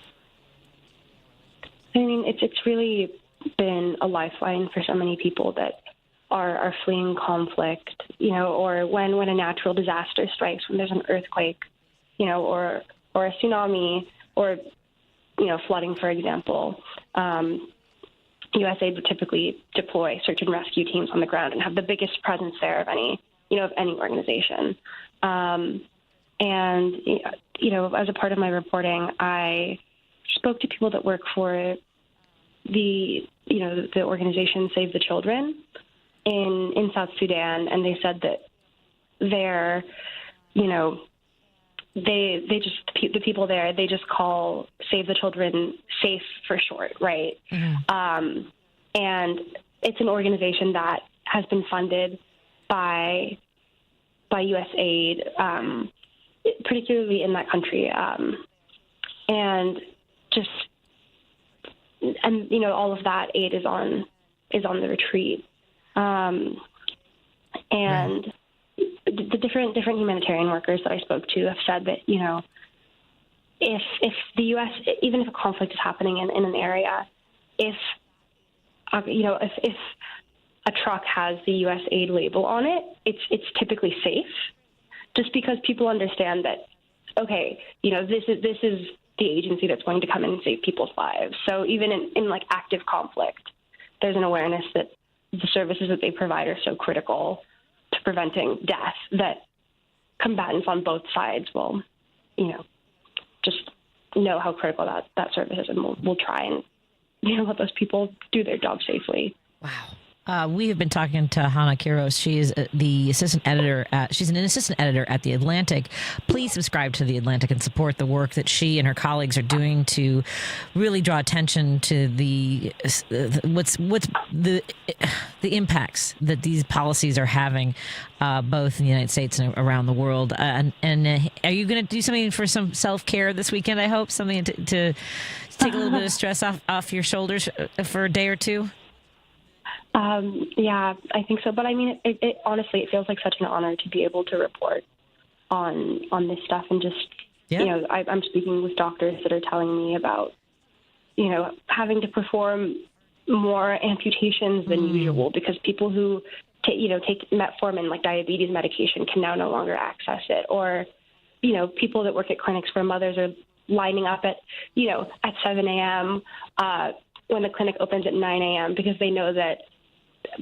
I mean, it's really been a lifeline for so many people that are fleeing conflict, or when a natural disaster strikes, when there's an earthquake, or a tsunami, or, flooding, for example. USAID would typically deploy search and rescue teams on the ground and have the biggest presence there of any organization. And as a part of my reporting, I spoke to people that work for the organization Save the Children in South Sudan, and they said that they're, the people there, they just call Save the Children SAFE for short, right? Mm-hmm. And it's an organization that has been funded by USAID, particularly in that country, and all of that aid is on the retreat, and the different humanitarian workers that I spoke to have said that if the U.S., even if a conflict is happening in an area, if a truck has the USAID label on it, it's typically safe, just because people understand that, okay, this is the agency that's going to come in and save people's lives. So even in like active conflict, there's an awareness that the services that they provide are so critical to preventing death that combatants on both sides will, just know how critical that service is, and we'll try and, let those people do their job safely. Wow. We have been talking to Hana Kiros. She is the assistant editor. She's an assistant editor at The Atlantic. Please subscribe to The Atlantic and support the work that she and her colleagues are doing to really draw attention to the impacts that these policies are having, both in the United States and around the world. And are you going to do something for some self-care this weekend? I hope something to take a little bit of stress off your shoulders for a day or two. Yeah, I think so. But I mean, it honestly, it feels like such an honor to be able to report on this stuff, and just, I'm speaking with doctors that are telling me about, having to perform more amputations than usual because people who take metformin, like diabetes medication, can now no longer access it, or, people that work at clinics where mothers are lining up at 7 a.m. When the clinic opens at 9 a.m. because they know that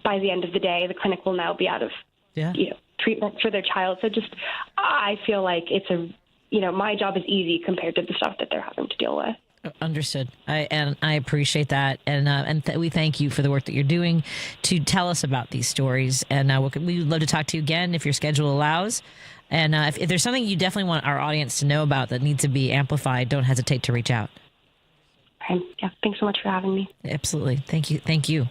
by the end of the day, the clinic will now be out of treatment for their child. So I feel like it's my job is easy compared to the stuff that they're having to deal with. Understood. I appreciate that, and we thank you for the work that you're doing to tell us about these stories. And we'd love to talk to you again if your schedule allows. And if there's something you definitely want our audience to know about that needs to be amplified, don't hesitate to reach out. Okay. Yeah. Thanks so much for having me. Absolutely. Thank you.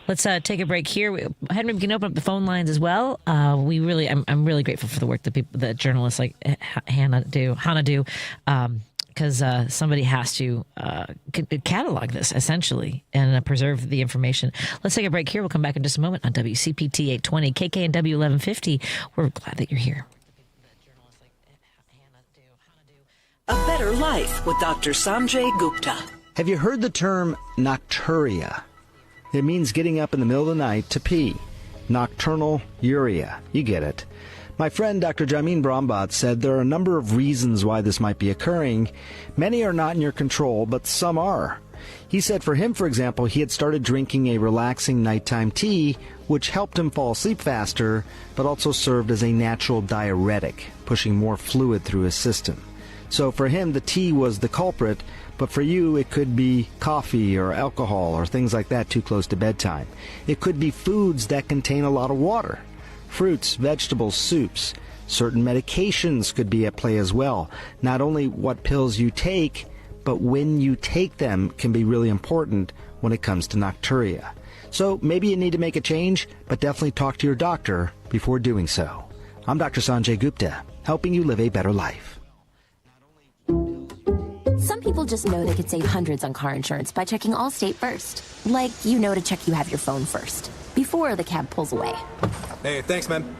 Let's take a break here. Henry, we can open up the phone lines as well. I'm really grateful for the work that journalists like Hana do. Because somebody has to catalog this, essentially, and preserve the information. Let's take a break here. We'll come back in just a moment on WCPT 820, KKNW 1150. We're glad that you're here. A Better Life with Dr. Sanjay Gupta. Have you heard the term nocturia? It means getting up in the middle of the night to pee. Nocturnal uria. You get it. My friend Dr. Jamin Brombat said there are a number of reasons why this might be occurring. Many are not in your control, but some are. He said for him, for example, he had started drinking a relaxing nighttime tea, which helped him fall asleep faster, but also served as a natural diuretic, pushing more fluid through his system. So for him, the tea was the culprit, but for you, it could be coffee or alcohol or things like that too close to bedtime. It could be foods that contain a lot of water. Fruits, vegetables, soups. Certain medications could be at play as well. Not only what pills you take, but when you take them can be really important when it comes to nocturia. So maybe you need to make a change, but definitely talk to your doctor before doing so. I'm Dr. Sanjay Gupta, helping you live a better life. Some people just know they could save hundreds on car insurance by checking Allstate first. Like, to check you have your phone first, before the cab pulls away. Hey, thanks, man.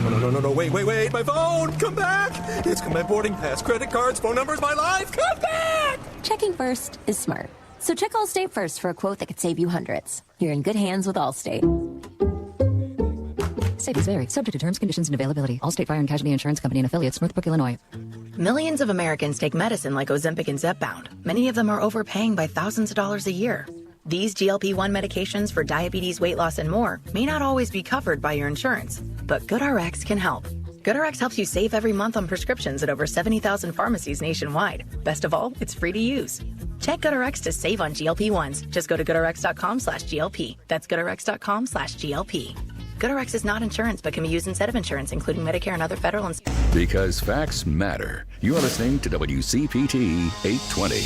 No, wait, my phone! Come back! It's my boarding pass, credit cards, phone numbers, my life! Come back! Checking first is smart. So check Allstate first for a quote that could save you hundreds. You're in good hands with Allstate. Savings vary. Subject to terms, conditions, and availability. Allstate Fire and Casualty Insurance Company and Affiliates, Northbrook, Illinois. Millions of Americans take medicine like Ozempic and Zepbound. Many of them are overpaying by thousands of dollars a year. These GLP-1 medications for diabetes, weight loss, and more may not always be covered by your insurance, but GoodRx can help. GoodRx helps you save every month on prescriptions at over 70,000 pharmacies nationwide. Best of all, it's free to use. Check GoodRx to save on GLP-1s. Just go to GoodRx.com/GLP. That's GoodRx.com/GLP. GoodRx is not insurance, but can be used instead of insurance, including Medicare and other federal and state. Because facts matter. You're listening to WCPT 820.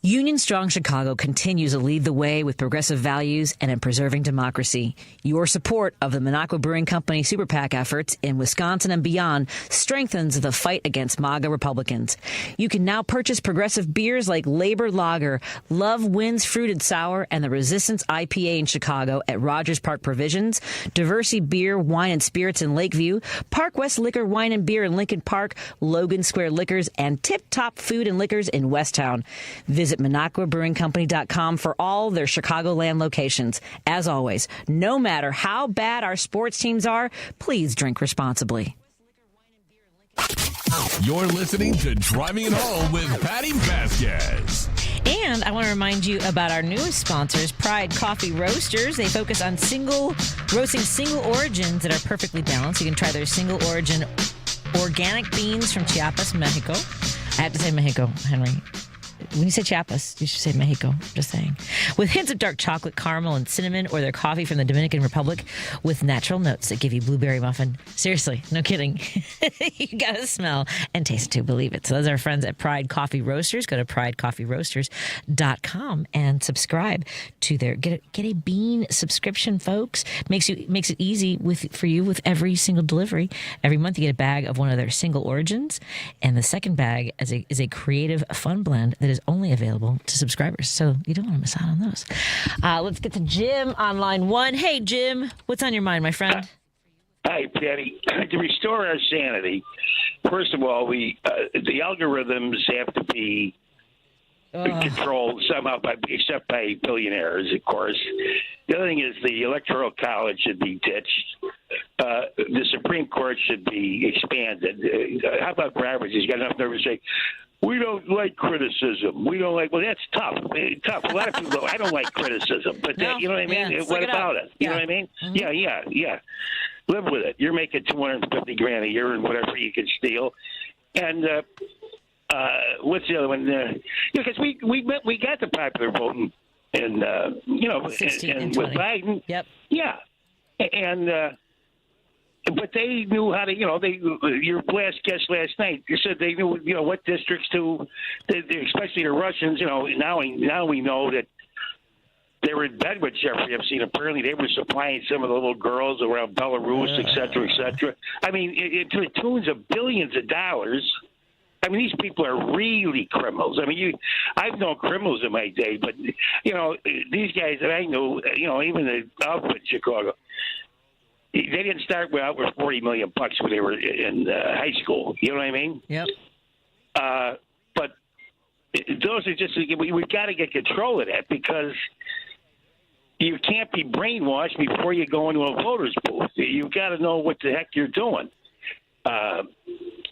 Union Strong Chicago continues to lead the way with progressive values and in preserving democracy. Your support of the Minocqua Brewing Company Super PAC efforts in Wisconsin and beyond strengthens the fight against MAGA Republicans. You can now purchase progressive beers like Labor Lager, Love Wins Fruited Sour, and the Resistance IPA in Chicago at Rogers Park Provisions, Diversity Beer, Wine, and Spirits in Lakeview, Park West Liquor, Wine, and Beer in Lincoln Park, Logan Square Liquors, and Tip Top Food and Liquors in Westtown. Visit MinocquaBrewingCompany.com for all their Chicagoland locations. As always, no matter how bad our sports teams are, please drink responsibly. You're listening to Driving It Home with Patti Vasquez. And I want to remind you about our newest sponsors, Pride Coffee Roasters. They focus on roasting single origins that are perfectly balanced. You can try their single origin organic beans from Chiapas, Mexico. I have to say Mexico, Henry. When you say Chiapas, you should say Mexico. Just saying. With hints of dark chocolate, caramel, and cinnamon, or their coffee from the Dominican Republic with natural notes that give you blueberry muffin. Seriously, no kidding. You gotta smell and taste it to believe it. So those are our friends at Pride Coffee Roasters. Go to pridecoffeeroasters.com and subscribe to their get a bean subscription, folks. Makes it easy for you with every single delivery. Every month you get a bag of one of their single origins, and the second bag is a creative fun blend that is only available to subscribers. So you don't want to miss out on those. Let's get to Jim on line one. Hey, Jim, what's on your mind, my friend? Hi, Patty. To restore our sanity, first of all, the algorithms have to be controlled somehow except by billionaires, of course. The other thing is the Electoral College should be ditched. The Supreme Court should be expanded. How about for average? He's got enough nerve to say, we don't like criticism. We don't like. Well, that's tough. Tough. A lot of people go, I don't like criticism, but no, you know what I mean. What about it? You know what I mean? Mm-hmm. Yeah. Live with it. You're making $250,000 a year and whatever you can steal, and what's the other one? Because we got the popular vote and 16 and and with 20. Biden. Yep. Yeah, and but they knew how to. Your last guest last night, you said they knew what districts to, especially the Russians. Now we know that they were in bed with Jeffrey Epstein. Apparently, they were supplying some of the little girls around Belarus, et cetera, et cetera. I mean, to the tunes of billions of dollars. I mean, these people are really criminals. I mean, I've known criminals in my day, but these guys that I know, even the outfit in Chicago, they didn't start out with $40 million when they were in high school. You know what I mean? Yep. But those are just we've got to get control of that because you can't be brainwashed before you go into a voter's booth. You've got to know what the heck you're doing.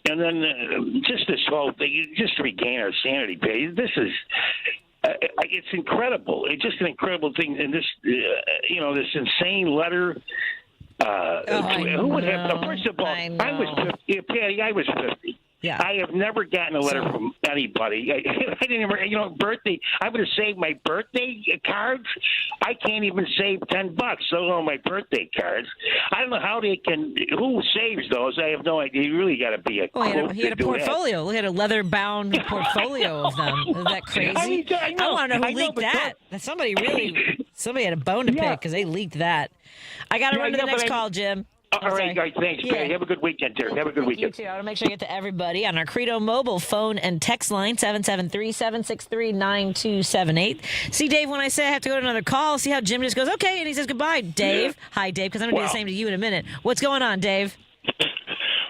And then just this whole thing, just to regain our sanity, this is it's incredible. It's just an incredible thing. And this, this insane letter. Who would have? First of all, I was 50. Patty, I was 50. Yeah. I have never gotten a letter from anybody. I didn't even, birthday. I would have saved my birthday cards. I can't even save $10, so on my birthday cards. I don't know how they can. Who saves those? I have no idea. You really got to be a. He had a portfolio. He had a leather-bound portfolio of them. Isn't that crazy? I want to know who leaked that. Somebody had a bone to pick because they leaked that. I got to run to the next call, Jim. All right, guys. Thanks, Patty. Have a good weekend, Terry. Have a good weekend. You too. I want to make sure I get to everybody on our Credo mobile phone and text line, 773-763-9278. See, Dave, when I say I have to go to another call, see how Jim just goes, okay, and he says goodbye. Dave. Yeah. Hi, Dave, because I'm going to do the same to you in a minute. What's going on, Dave?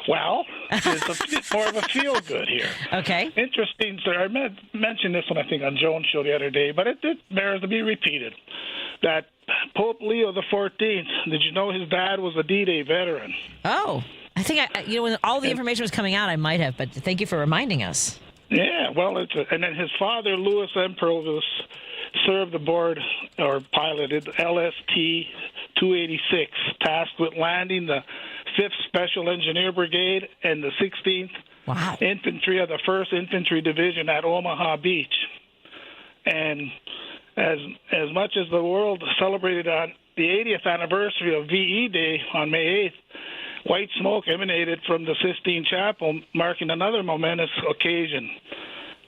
Well, it's a bit more of a feel-good here. Okay. Interesting, sir. I mentioned this one, I think, on Jones' show the other day, but it bears to be repeated. That Pope Leo XIV, did you know his dad was a D-Day veteran? Oh, I think, when all the information was coming out, I might have, but thank you for reminding us. Yeah, well, and then his father, Louis Emperor, served aboard or piloted LST-286, tasked with landing the 5th Special Engineer Brigade and the 16th Infantry of the 1st Infantry Division at Omaha Beach. And as much as the world celebrated on the 80th anniversary of VE Day on May 8th, white smoke emanated from the Sistine Chapel, marking another momentous occasion.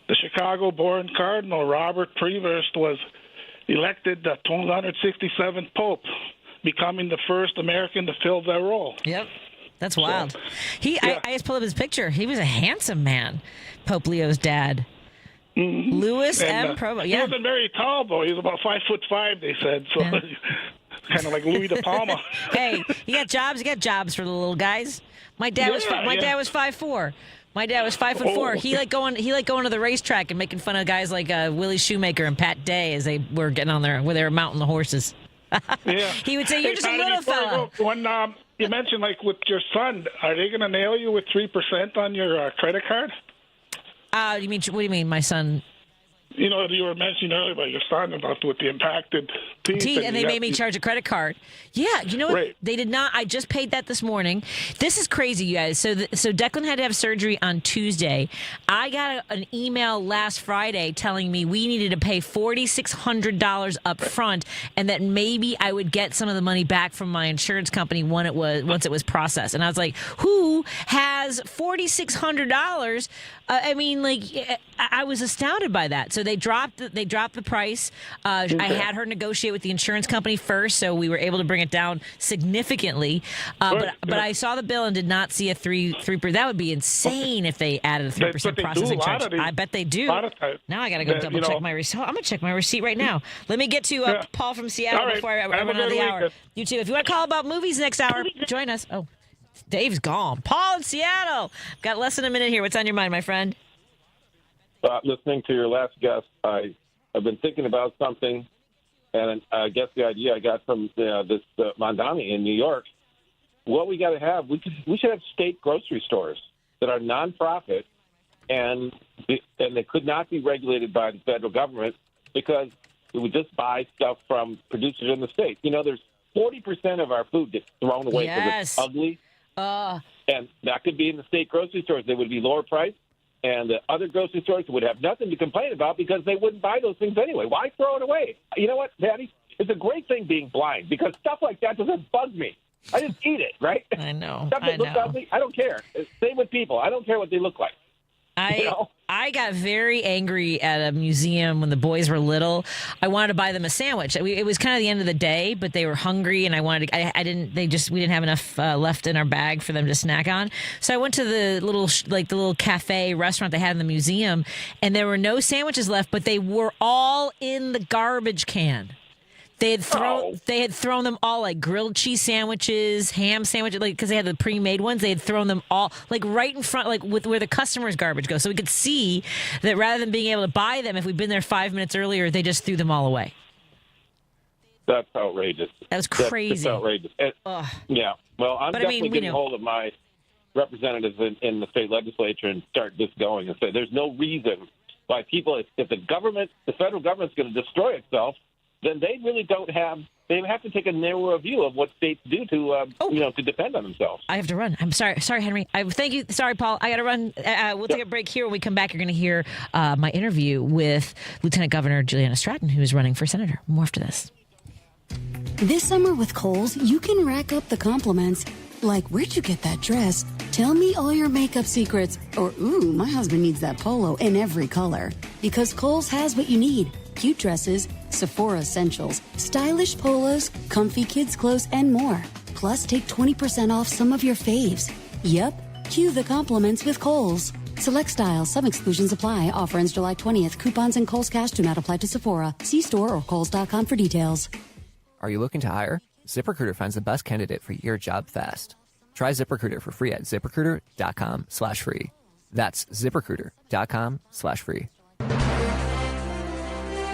The Chicago-born Cardinal Robert Prevost was elected the 267th Pope, becoming the first American to fill that role. Yep. That's wild. I just pulled up his picture. He was a handsome man, Pope Leo's dad. Mm-hmm. Louis M. Provo. He wasn't very tall, though. He was about 5'5", they said. So kind of like Louis De Palma. Hey, you got jobs. You got jobs for the little guys. My dad was 5'4". My dad was 5'4". He liked going to the racetrack and making fun of guys like Willie Shoemaker and Pat Day as they were getting on there, where they were mounting the horses. Yeah. He would say, "You're just a little fella." When you mentioned, like, with your son, are they going to nail you with 3% on your credit card? What do you mean, my son? You were mentioning earlier about your son about with the impacted teeth. And they made me charge a credit card. Yeah, you know what? Right. They did not. I just paid that this morning. This is crazy, you guys. So Declan had to have surgery on Tuesday. I got an email last Friday telling me we needed to pay $4,600 up front, and that maybe I would get some of the money back from my insurance company once it was processed. And I was like, who has $4,600? I was astounded by that. So they dropped the price. I had her negotiate with the insurance company first, so we were able to bring it down significantly. But I saw the bill and did not see a 3%. That would be insane if they added a 3% processing charge. I bet they do. Now I got to go double check my receipt. I'm going to check my receipt right now. Let me get to Paul from Seattle before I run out of the hour. You too. If you want to call about movies next hour, join us. Oh, Dave's gone. Paul in Seattle. Got less than a minute here. What's on your mind, my friend? Listening to your last guest, I've been thinking about something, and I guess the idea I got from this Mondani in New York. What we got to have, we should have state grocery stores that are nonprofit, and they could not be regulated by the federal government because we would just buy stuff from producers in the state. There's 40% of our food gets thrown away because it's ugly, and that could be in the state grocery stores. They would be lower priced. and the other grocery stores would have nothing to complain about because they wouldn't buy those things anyway. Why throw it away? You know what, Patty? It's a great thing being blind because stuff like that doesn't bug me. I just eat it, right? I know. Stuff that looks ugly, I don't care. Same with people. I don't care what they look like. I got very angry at a museum when the boys were little. I wanted to buy them a sandwich. It was kind of the end of the day, but they were hungry, and we didn't have enough left in our bag for them to snack on. So I went to the little cafe restaurant they had in the museum, and there were no sandwiches left, but they were all in the garbage can. They had thrown them all, like grilled cheese sandwiches, ham sandwiches, like because they had the pre-made ones. They had thrown them all like right in front, like with where the customer's garbage goes. So we could see that rather than being able to buy them, if we'd been there 5 minutes earlier, they just threw them all away. That's outrageous. That was crazy. That's outrageous. Yeah. Well, I'm definitely getting hold of my representatives in the state legislature and start this going and say there's no reason why people, if the federal government's going to destroy itself, then they really they have to take a narrower view of what states do to depend on themselves. I have to run. I'm sorry, Henry. Thank you. Sorry, Paul. I got to run. We'll take a break here. When we come back, you're going to hear my interview with Lieutenant Governor Juliana Stratton, who is running for senator. More after this. This summer with Kohl's, you can rack up the compliments. Like, where'd you get that dress? Tell me all your makeup secrets. Or, ooh, my husband needs that polo in every color. Because Kohl's has what you need. Cute dresses, Sephora essentials, stylish polos, comfy kids clothes, and more. Plus, take 20% off some of your faves. Yep, cue the compliments with Kohl's. Select styles, some exclusions apply. Offer ends July 20th. Coupons and Kohl's Cash do not apply to Sephora. See store or Kohls.com for details. Are you looking to hire? ZipRecruiter finds the best candidate for your job fast. Try ZipRecruiter for free at ZipRecruiter.com/free. That's ZipRecruiter.com/free.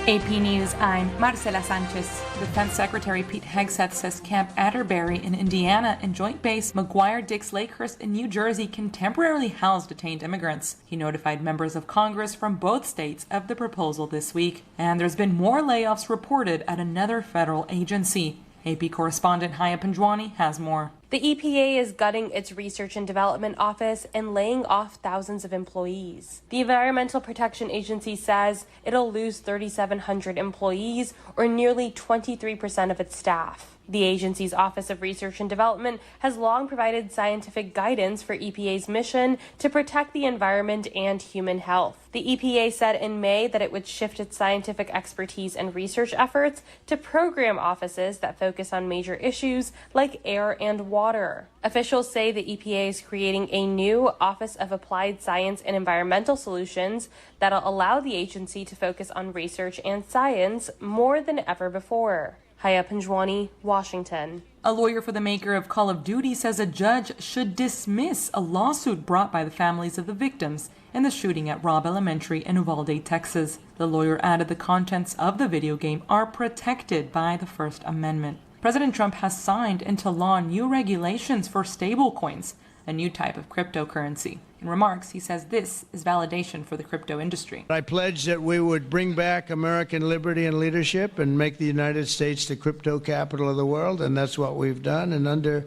AP News, I'm Marcela Sanchez. Defense Secretary Pete Hegseth says Camp Atterbury in Indiana and Joint Base McGuire-Dix Lakehurst in New Jersey can temporarily house detained immigrants. He notified members of Congress from both states of the proposal this week. And there's been more layoffs reported at another federal agency. AP correspondent Haya Panjwani has more. The EPA is gutting its research and development office and laying off thousands of employees. The Environmental Protection Agency says it'll lose 3,700 employees, or nearly 23% of its staff. The agency's Office of Research and Development has long provided scientific guidance for EPA's mission to protect the environment and human health. The EPA said in May that it would shift its scientific expertise and research efforts to program offices that focus on major issues like air and water. Officials say the EPA is creating a new Office of Applied Science and Environmental Solutions that'll allow the agency to focus on research and science more than ever before. Haya Panjwani, Washington. A lawyer for the maker of Call of Duty says a judge should dismiss a lawsuit brought by the families of the victims in the shooting at Robb Elementary in Uvalde, Texas. The lawyer added the contents of the video game are protected by the First Amendment. President Trump has signed into law new regulations for stablecoins, a new type of cryptocurrency. In remarks, he says this is validation for the crypto industry. I pledged that we would bring back American liberty and leadership and make the United States the crypto capital of the world, and that's what we've done. And under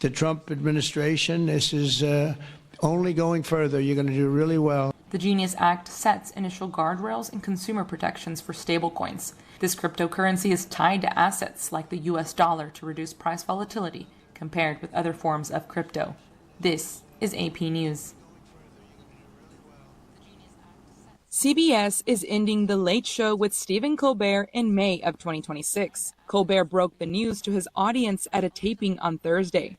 the Trump administration, this is only going further. You're going to do really well. The Genius Act sets initial guardrails and consumer protections for stablecoins. This cryptocurrency is tied to assets like the U.S. dollar to reduce price volatility compared with other forms of crypto. This is AP News. CBS is ending The Late Show with Stephen Colbert in May of 2026. Colbert broke the news to his audience at a taping on Thursday.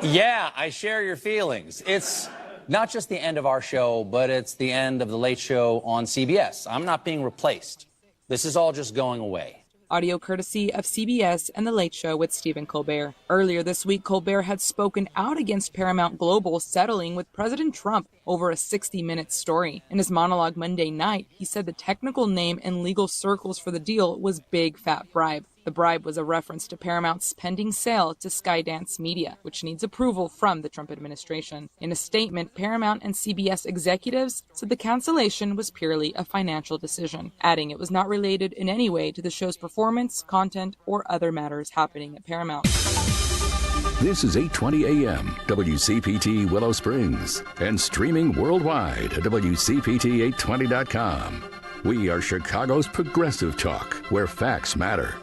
Yeah, I share your feelings. It's not just the end of our show, but it's the end of The Late Show on CBS. I'm not being replaced. This is all just going away. Audio courtesy of CBS and The Late Show with Stephen Colbert. Earlier this week, Colbert had spoken out against Paramount Global settling with President Trump over a 60-minute story. In his monologue Monday night, he said the technical name in legal circles for the deal was Big Fat Bribe. The bribe was a reference to Paramount's pending sale to Skydance Media, which needs approval from the Trump administration. In a statement, Paramount and CBS executives said the cancellation was purely a financial decision, adding it was not related in any way to the show's performance, content, or other matters happening at Paramount. This is 820 AM, WCPT Willow Springs, and streaming worldwide at WCPT820.com. We are Chicago's progressive talk, where facts matter.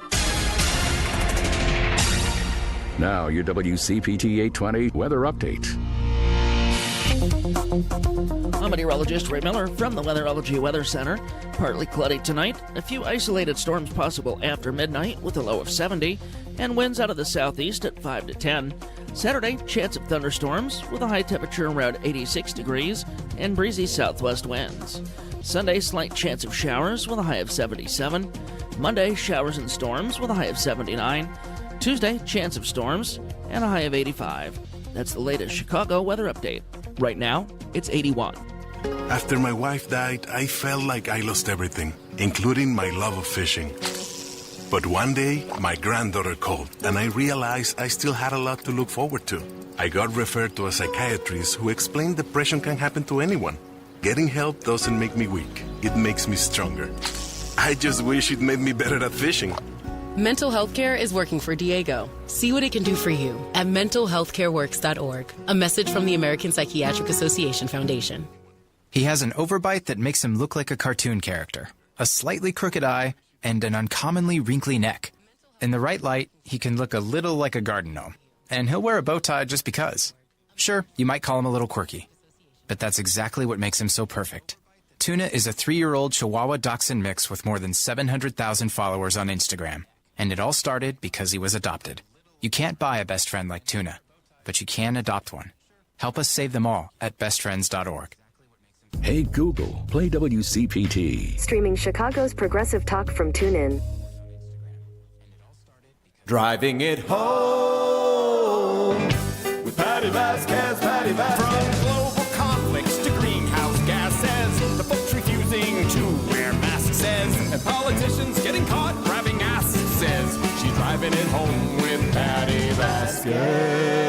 Now, your WCPT 820 weather update. I'm meteorologist Ray Miller from the Weatherology Weather Center. Partly cloudy tonight, a few isolated storms possible after midnight with a low of 70, and winds out of the southeast at 5 to 10. Saturday, chance of thunderstorms with a high temperature around 86 degrees and breezy southwest winds. Sunday, slight chance of showers with a high of 77. Monday, showers and storms with a high of 79. Tuesday, chance of storms and a high of 85. That's the latest Chicago weather update. Right now, it's 81. After my wife died, I felt like I lost everything, including my love of fishing. But one day, my granddaughter called, and I realized I still had a lot to look forward to. I got referred to a psychiatrist who explained depression can happen to anyone. Getting help doesn't make me weak. It makes me stronger. I just wish it made me better at fishing. Mental health care is working for Diego. See what it can do for you at mentalhealthcareworks.org. A message from the American Psychiatric Association Foundation. He has an overbite that makes him look like a cartoon character, a slightly crooked eye, and an uncommonly wrinkly neck. In the right light, he can look a little like a garden gnome, and he'll wear a bow tie just because. Sure, you might call him a little quirky, but that's exactly what makes him so perfect. Tuna is a 3-year-old Chihuahua Dachshund mix with more than 700,000 followers on Instagram, and it all started because he was adopted. You can't buy a best friend like Tuna, but you can adopt one. Help us save them all at bestfriends.org. Hey Google, play WCPT. Streaming Chicago's progressive talk from TuneIn. Driving it home with Patti Vasquez, Patti Vasquez. From global conflicts to greenhouse gases, the folks refusing to wear masks says, and politicians getting caught grabbing asses says, she's driving it home with Patti Vasquez.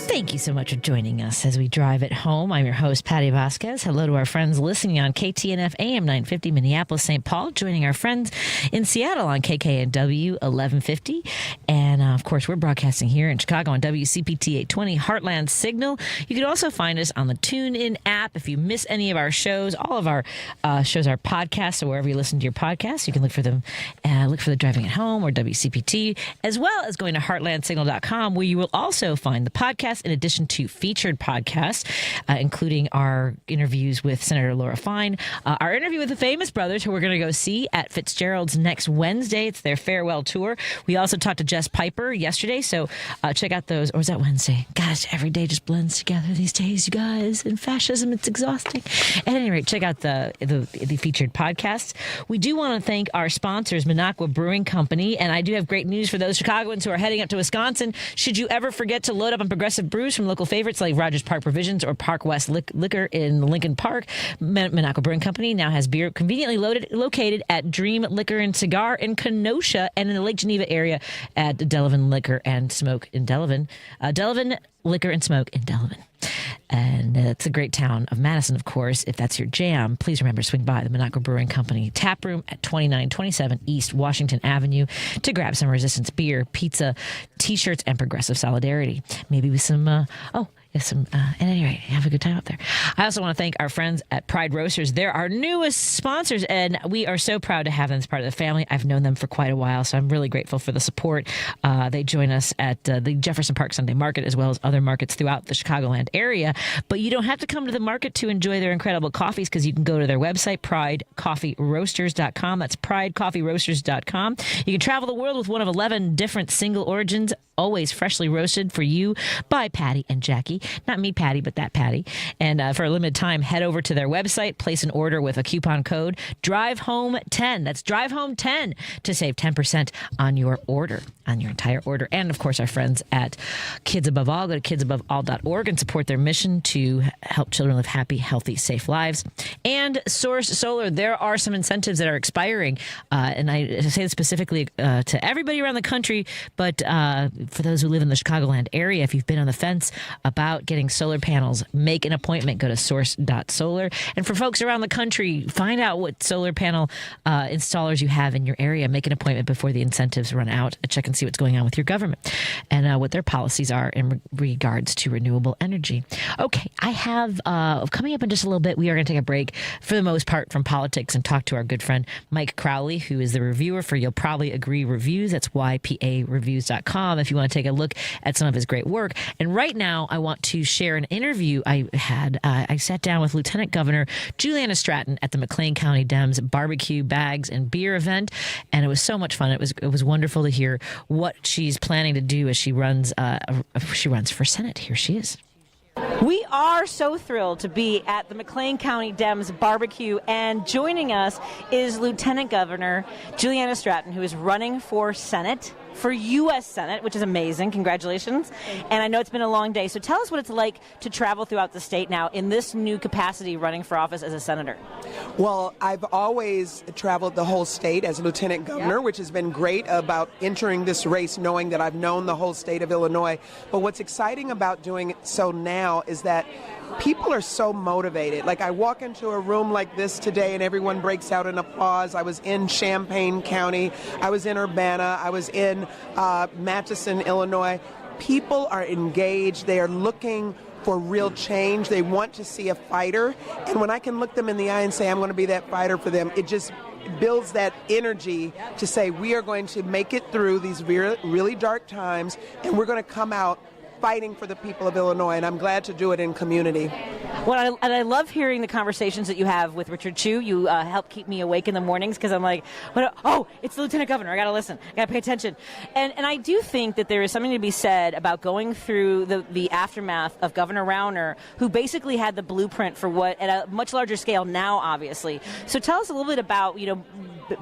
Thank you so much for joining us as we drive it home. I'm your host, Patti Vasquez. Hello to our friends listening on KTNF AM 950 Minneapolis, St. Paul, joining our friends in Seattle on KKNW 1150. And, of course, we're broadcasting here in Chicago on WCPT 820 Heartland Signal. You can also find us on the TuneIn app. If you miss any of our shows, all of our shows are podcasts, so wherever you listen to your podcasts, you can look for them, look for the Driving It Home or WCPT, as well as going to heartlandsignal.com, where you will also find the podcast in addition to featured podcasts, including our interviews with Senator Laura Fine, our interview with the Famous Brothers, who we're going to go see at Fitzgerald's next Wednesday. It's their farewell tour. We also talked to Jess Piper yesterday, so check out those. Or was that Wednesday? Gosh, every day just blends together these days, you guys. And fascism, it's exhausting. At any rate, check out the featured podcasts. We do want to thank our sponsors, Minocqua Brewing Company, and I do have great news for those Chicagoans who are heading up to Wisconsin. Should you ever forget to load up on progressive brews from local favorites like Rogers Park Provisions or Park West Liquor in Lincoln Park, Minocqua Brewing Company now has beer conveniently located at Dream Liquor and Cigar in Kenosha and in the Lake Geneva area at Delavan Liquor and Smoke in Delavan. Delavan Liquor and Smoke in Delavan. And it's a great town of Madison, of course. If that's your jam, please remember to swing by the Minocqua Brewing Company tap room at 2927 East Washington Avenue to grab some Resistance beer, pizza, T-shirts, and progressive solidarity. Maybe with some, at any rate, have a good time up there. I also want to thank our friends at Pride Roasters. They're our newest sponsors, and we are so proud to have them as part of the family. I've known them for quite a while, so I'm really grateful for the support. They join us at the Jefferson Park Sunday Market, as well as other markets throughout the Chicagoland area. But you don't have to come to the market to enjoy their incredible coffees, because you can go to their website, pridecoffeeroasters.com. That's pridecoffeeroasters.com. You can travel the world with one of 11 different single origins, always freshly roasted for you by Patty and Jackie. Not me, Patty, but that Patty. And for a limited time, head over to their website, place an order with a coupon code DRIVEHOME10. That's DRIVEHOME10 to save 10% on your order, on your entire order. And, of course, our friends at Kids Above All. Go to kidsaboveall.org and support their mission to help children live happy, healthy, safe lives. And Source Solar, there are some incentives that are expiring. And I say this specifically to everybody around the country, but for those who live in the Chicagoland area, if you've been on the fence about getting solar panels, make an appointment. Go to source.solar. And for folks around the country, find out what solar panel installers you have in your area. Make an appointment before the incentives run out. Check and see what's going on with your government and what their policies are in regards to renewable energy. Okay, I have coming up in just a little bit, we are going to take a break for the most part from politics and talk to our good friend Mike Crowley, who is the reviewer for You'll Probably Agree Reviews. That's YPAReviews.com if you want to take a look at some of his great work. And right now, I want to share an interview I had. I sat down with Lieutenant Governor Juliana Stratton at the McLean County Dems barbecue, bags, and beer event, and it was so much fun. It was wonderful to hear what she's planning to do as she runs for Senate. Here she is. We are so thrilled to be at the McLean County Dems barbecue, and joining us is Lieutenant Governor Juliana Stratton, who is running for Senate, for U.S. Senate, which is amazing. Congratulations. And I know it's been a long day, so tell us what it's like to travel throughout the state now in this new capacity running for office as a senator. Well, I've always traveled the whole state as lieutenant governor, which has been great about entering this race knowing that I've known the whole state of Illinois. But what's exciting about doing it so now is that people are so motivated. Like, I walk into a room like this today and everyone breaks out in applause. I was in Champaign County. I was in Urbana. I was in Matteson, Illinois. People are engaged. They are looking for real change. They want to see a fighter. And when I can look them in the eye and say, I'm going to be that fighter for them, it just builds that energy to say, we are going to make it through these really dark times, and we're going to come out fighting for the people of Illinois, and I'm glad to do it in community. Well, I love hearing the conversations that you have with Richard Chu. You help keep me awake in the mornings because I'm like, it's the Lieutenant Governor. I got to listen. I got to pay attention. And I do think that there is something to be said about going through the aftermath of Governor Rauner, who basically had the blueprint for what, at a much larger scale now, obviously. So tell us a little bit about,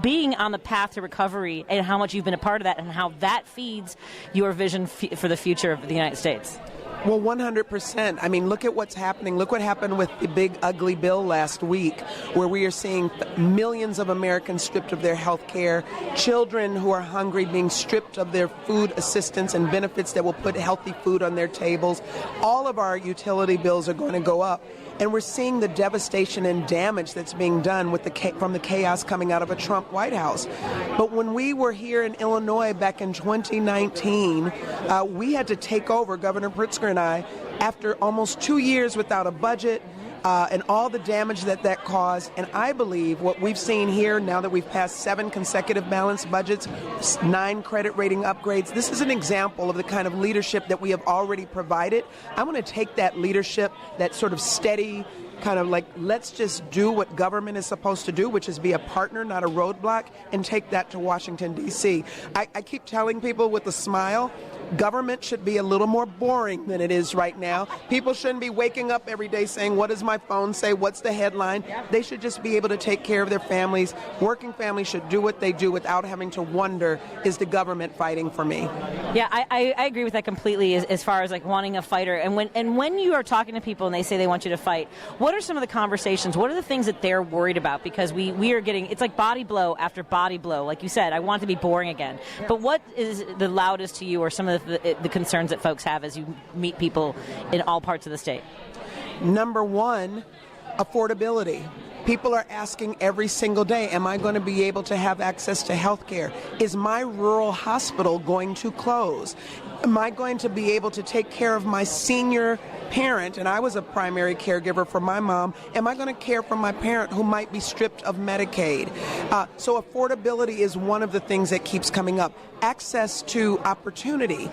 being on the path to recovery and how much you've been a part of that and how that feeds your vision for the future of the United States. Well, 100%. I mean, look at what's happening. Look what happened with the big, ugly bill last week, where we are seeing millions of Americans stripped of their health care, children who are hungry being stripped of their food assistance and benefits that will put healthy food on their tables. All of our utility bills are going to go up. And we're seeing the devastation and damage that's being done from the chaos coming out of a Trump White House. But when we were here in Illinois back in 2019, we had to take over, Governor Pritzker and I, after almost 2 years without a budget, and all the damage that caused. And I believe what we've seen here, now that we've passed 7 consecutive balanced budgets, 9 credit rating upgrades, this is an example of the kind of leadership that we have already provided. I want to take that leadership, that sort of steady, kind of like, let's just do what government is supposed to do, which is be a partner, not a roadblock, and take that to Washington, D.C. I keep telling people with a smile, government should be a little more boring than it is right now. People shouldn't be waking up every day saying, what does my phone say? What's the headline? They should just be able to take care of their families. Working families should do what they do without having to wonder, is the government fighting for me? Yeah, I agree with that completely as far as like wanting a fighter. And when you are talking to people and they say they want you to fight, what are some of the conversations? What are the things that they're worried about? Because we are getting, it's like body blow after body blow. Like you said, I want it to be boring again. But what is the loudest to you, or some of the concerns that folks have as you meet people in all parts of the state? Number one, affordability. People are asking every single day, am I going to be able to have access to health care? Is my rural hospital going to close? Am I going to be able to take care of my senior parent, and I was a primary caregiver for my mom, am I going to care for my parent who might be stripped of Medicaid? So affordability is one of the things that keeps coming up. Access to opportunity.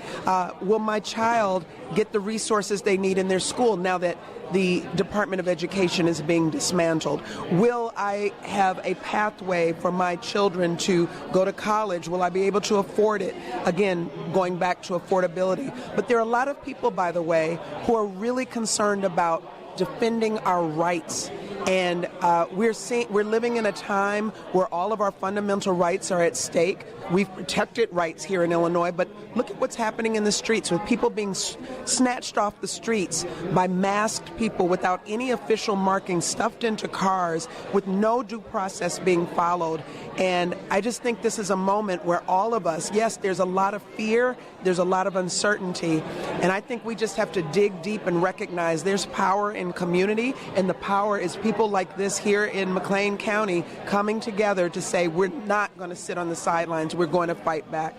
Will my child get the resources they need in their school now that the Department of Education is being dismantled? Will I have a pathway for my children to go to college? Will I be able to afford it? Again, going back to affordability. But there are a lot of people, by the way, who are really concerned about defending our rights And we're living in a time where all of our fundamental rights are at stake. We've protected rights here in Illinois, but look at what's happening in the streets with people being snatched off the streets by masked people without any official marking, stuffed into cars with no due process being followed. And I just think this is a moment where all of us, yes, there's a lot of fear, there's a lot of uncertainty, and I think we just have to dig deep and recognize there's power in community, and the power is people like this here in McLean County coming together to say we're not going to sit on the sidelines, we're going to fight back.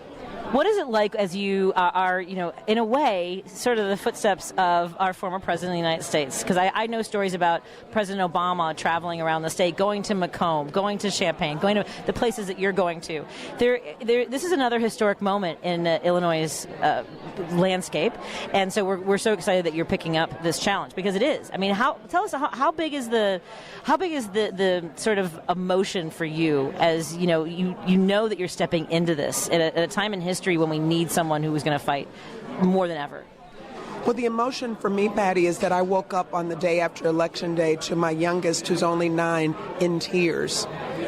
What is it like as you are, in a way, sort of the footsteps of our former president of the United States? Because I know stories about President Obama traveling around the state, going to Macomb, going to Champaign, going to the places that you're going to. This is another historic moment in Illinois' landscape, and so we're so excited that you're picking up this challenge, because it is. I mean, tell us how big is the sort of emotion for you as you know that you're stepping into this at a time in history when we need someone who is going to fight more than ever? Well, the emotion for me, Patty, is that I woke up on the day after Election Day to my youngest, who's only 9, in tears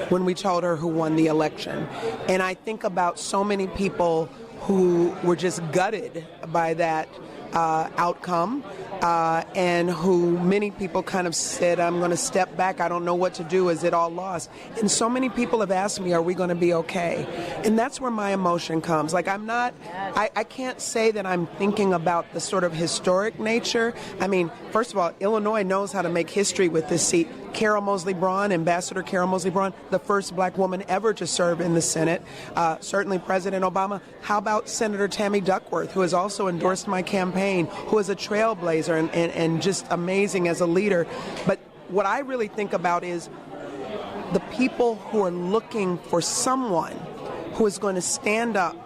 when we told her who won the election. And I think about so many people who were just gutted by that outcome, and who many people kind of said, I'm going to step back, I don't know what to do, is it all lost? And so many people have asked me, are we going to be okay? And that's where my emotion comes. Like, I can't say that I'm thinking about the sort of historic nature. I mean, first of all, Illinois knows how to make history with this seat. Carol Moseley Braun, Ambassador Carol Moseley Braun, the first black woman ever to serve in the Senate. Certainly President Obama. How about Senator Tammy Duckworth, who has also endorsed my campaign, who is a trailblazer and just amazing as a leader. But what I really think about is the people who are looking for someone who is going to stand up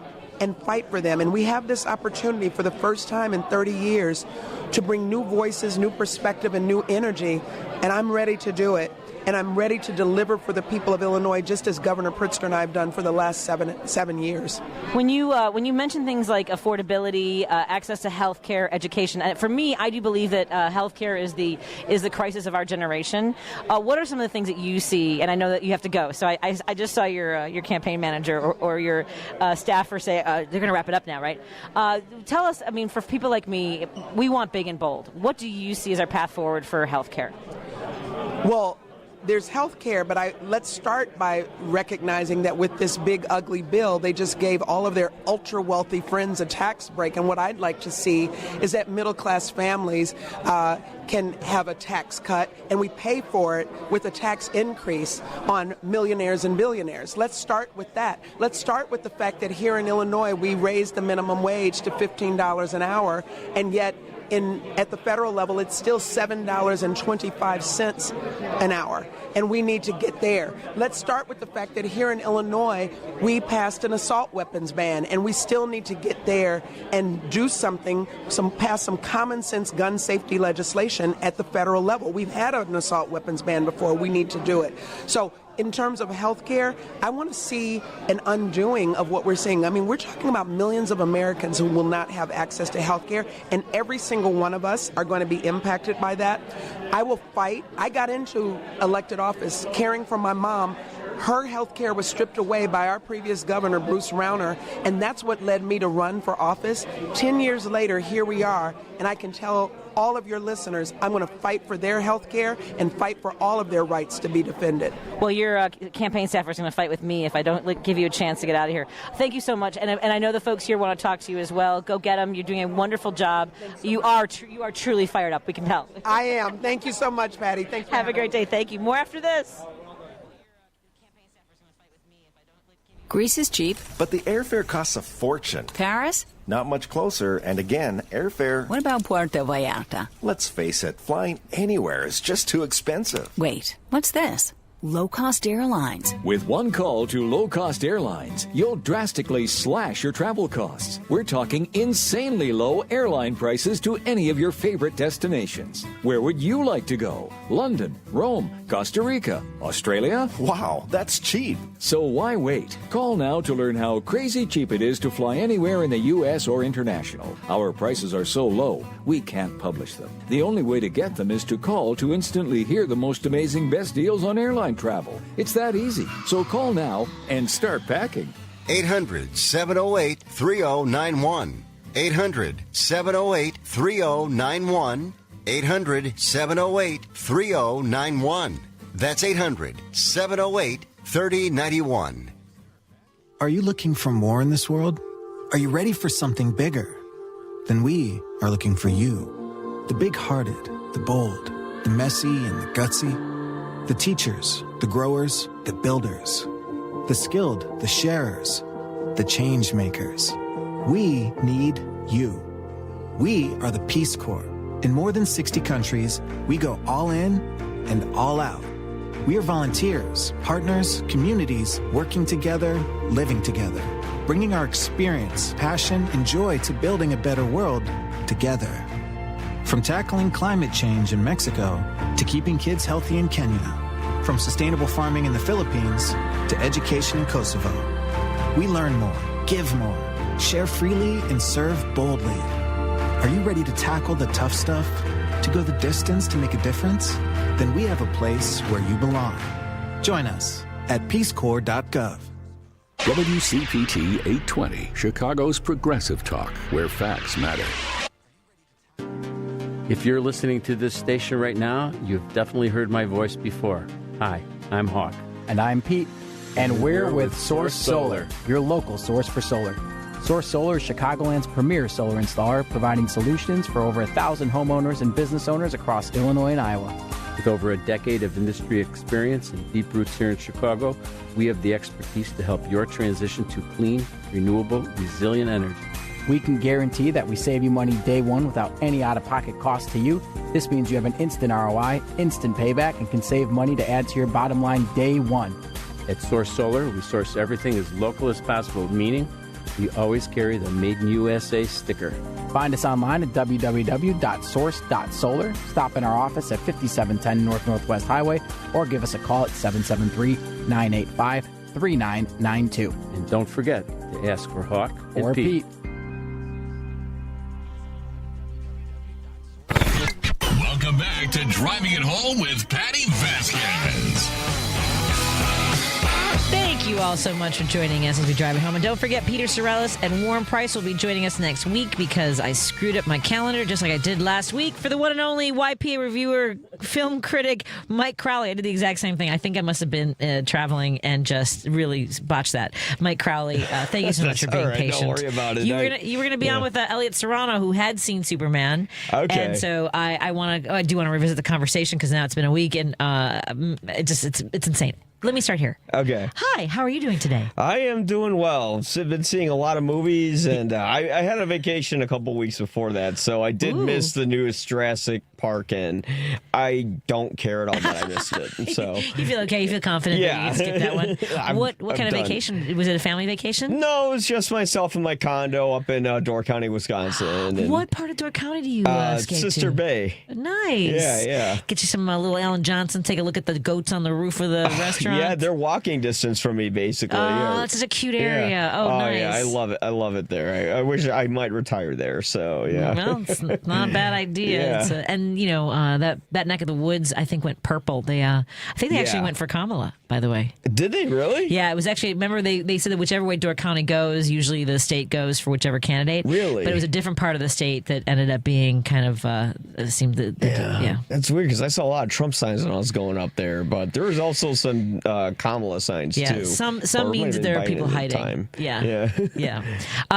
and fight for them. And we have this opportunity for the first time in 30 years to bring new voices, new perspective, and new energy. And I'm ready to do it. And I'm ready to deliver for the people of Illinois, just as Governor Pritzker and I have done for the last seven years. When you mention things like affordability, access to health care, education, for me, I do believe that health care is the crisis of our generation. What are some of the things that you see? And I know that you have to go, so I just saw your campaign manager or your staffer say they're going to wrap it up now, right? Tell us, I mean, for people like me, we want big and bold. What do you see as our path forward for health care? Well, there's health care, but let's start by recognizing that with this big, ugly bill, they just gave all of their ultra-wealthy friends a tax break. And what I'd like to see is that middle-class families can have a tax cut, and we pay for it with a tax increase on millionaires and billionaires. Let's start with that. Let's start with the fact that here in Illinois, we raised the minimum wage to $15 an hour, and yet at the federal level, it's still $7.25 an hour, and we need to get there. Let's start with the fact that here in Illinois, we passed an assault weapons ban, and we still need to get there and do something, pass some common sense gun safety legislation at the federal level. We've had an assault weapons ban before. We need to do it. So in terms of health care, I want to see an undoing of what we're seeing. I mean, we're talking about millions of Americans who will not have access to health care, and every single one of us are going to be impacted by that. I will fight. I got into elected office caring for my mom. Her health care was stripped away by our previous governor, Bruce Rauner, and that's what led me to run for office. 10 years later, here we are, and I can tell all of your listeners, I'm going to fight for their health care and fight for all of their rights to be defended. Well, your campaign staffer is going to fight with me if I don't give you a chance to get out of here. Thank you so much, and I know the folks here want to talk to you as well. Go get them. You're doing a wonderful job. You are truly fired up. We can tell. I am. Thank you so much, Patty. Thank you. Have a great day. Thank you. More after this. Greece is cheap. But the airfare costs a fortune. Paris? Not much closer, and again, airfare... What about Puerto Vallarta? Let's face it, flying anywhere is just too expensive. Wait, what's this? low-cost airlines. With one call to low-cost airlines, you'll drastically slash your travel costs. We're talking insanely low airline prices to any of your favorite destinations. Where would you like to go? London, Rome, Costa Rica, Australia? Wow, that's cheap. So why wait? Call now to learn how crazy cheap it is to fly anywhere in the U.S. or international. Our prices are so low, we can't publish them. The only way to get them is to call to instantly hear the most amazing best deals on airline travel. It's that easy. So call now and start packing. 800-708-3091. 800-708-3091. 800-708-3091. That's 800-708-3091. Are you looking for more in this world? Are you ready for something bigger? Then we are looking for you. The big-hearted, the bold, the messy and the gutsy. The teachers, the growers, the builders. The skilled, the sharers, the change makers. We need you. We are the Peace Corps. In more than 60 countries, we go all in and all out. We are volunteers, partners, communities, working together, living together, bringing our experience, passion, and joy to building a better world together. From tackling climate change in Mexico to keeping kids healthy in Kenya. From sustainable farming in the Philippines to education in Kosovo. We learn more, give more, share freely, and serve boldly. Are you ready to tackle the tough stuff? To go the distance to make a difference? Then we have a place where you belong. Join us at peacecorps.gov. WCPT 820, Chicago's Progressive Talk, where facts matter. If you're listening to this station right now, you've definitely heard my voice before. Hi, I'm Hawk. And I'm Pete. And we're with Source Solar, your local source for solar. Source Solar is Chicagoland's premier solar installer, providing solutions for over 1,000 homeowners and business owners across Illinois and Iowa. With over a decade of industry experience and deep roots here in Chicago, we have the expertise to help your transition to clean, renewable, resilient energy. We can guarantee that we save you money day one without any out-of-pocket cost to you. This means you have an instant ROI, instant payback, and can save money to add to your bottom line day one. At Source Solar, we source everything as local as possible, meaning we always carry the Made in USA sticker. Find us online at www.source.solar. Stop in our office at 5710 North Northwest Highway or give us a call at 773-985-3992. And don't forget to ask for Hawk or Pete. Welcome back to Driving It Home with Patti Vasquez. Thank you all so much for joining us as we drive it home. And don't forget, Peter Sorellis and Warren Price will be joining us next week because I screwed up my calendar just like I did last week for the one and only YPA reviewer, film critic, Mike Crowley. I did the exact same thing. I think I must have been traveling and just really botched that. Mike Crowley, thank you so much for being right, patient. Don't worry about it. You were gonna be on with Elliot Serrano, who had seen Superman. Okay. And so I do want to revisit the conversation because now it's been a week and it's insane. Let me start here. Okay. Hi, how are you doing today? I am doing well. I've been seeing a lot of movies, and I had a vacation a couple weeks before that, so I did miss the newest Jurassic Park, and I don't care at all that I missed it. So you feel okay? You feel confident that you can skip that one? What kind of vacation? Was it a family vacation? No, it was just myself in my condo up in Door County, Wisconsin. And, what part of Door County do you skate Sister to? Bay. Nice. Yeah. Get you some little Alan Johnson. Take a look at the goats on the roof of the restaurant. Yeah, they're walking distance from me, basically. Oh, that's such a cute area. Yeah. Oh, nice. Yeah, I love it. I love it there. I wish I might retire there. So, yeah. Well, it's not a bad idea. Yeah. And, that neck of the woods, I think, went purple. I think they actually went for Kamala, by the way. Did they really? Yeah, it was actually, remember, they said that whichever way Door County goes, usually the state goes for whichever candidate. Really? But it was a different part of the state that ended up being kind of, seemed that, yeah. That's weird because I saw a lot of Trump signs when I was going up there, but there was also some Kamala signs, too. Some means there are people hiding. Yeah.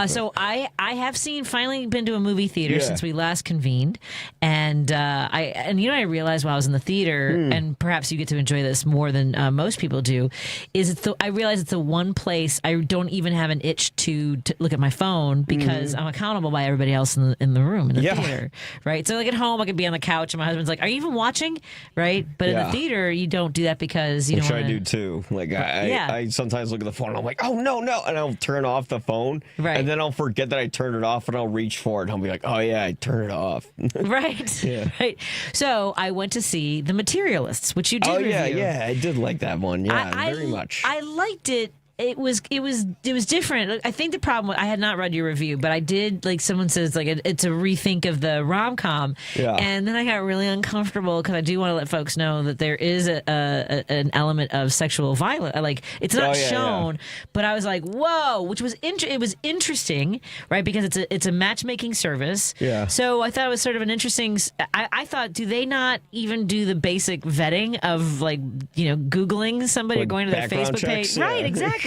So I have finally been to a movie theater since we last convened, and I realized while I was in the theater, and perhaps you get to enjoy this more than most people do, is I realize it's the one place I don't even have an itch to look at my phone because I'm accountable by everybody else in the room in the theater, right? So like at home, I could be on the couch and my husband's like, "Are you even watching?" Right? But in the theater, you don't do that because you don't. Which I do too. Like I sometimes look at the phone and I'm like, "Oh no!" and I'll turn off the phone, and then I'll forget that I turned it off, and I'll reach for it and I'll be like, "Oh yeah, I turned it off." Right. Right. So I went to see The Materialists, which you did review. Yeah, I did like that one. Yeah, very much. I liked it. It was different. I think the problem, I had not read your review, but I did, like someone says, like it's a rethink of the rom-com. Yeah. And then I got really uncomfortable because I do want to let folks know that there is an element of sexual violence. Like it's not shown, but I was like, whoa, which was it was interesting, right? Because it's a matchmaking service. Yeah. So I thought it was sort of an interesting. I thought, do they not even do the basic vetting of like Googling somebody or going to their Facebook page? Yeah. Right. Exactly.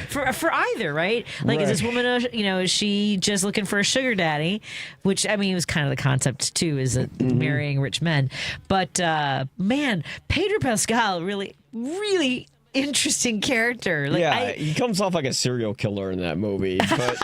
For either, right? Like, is this woman, is she just looking for a sugar daddy? Which, I mean, it was kind of the concept, too, is marrying rich men. But, man, Pedro Pascal really, really interesting character. Like, he comes off like a serial killer in that movie, but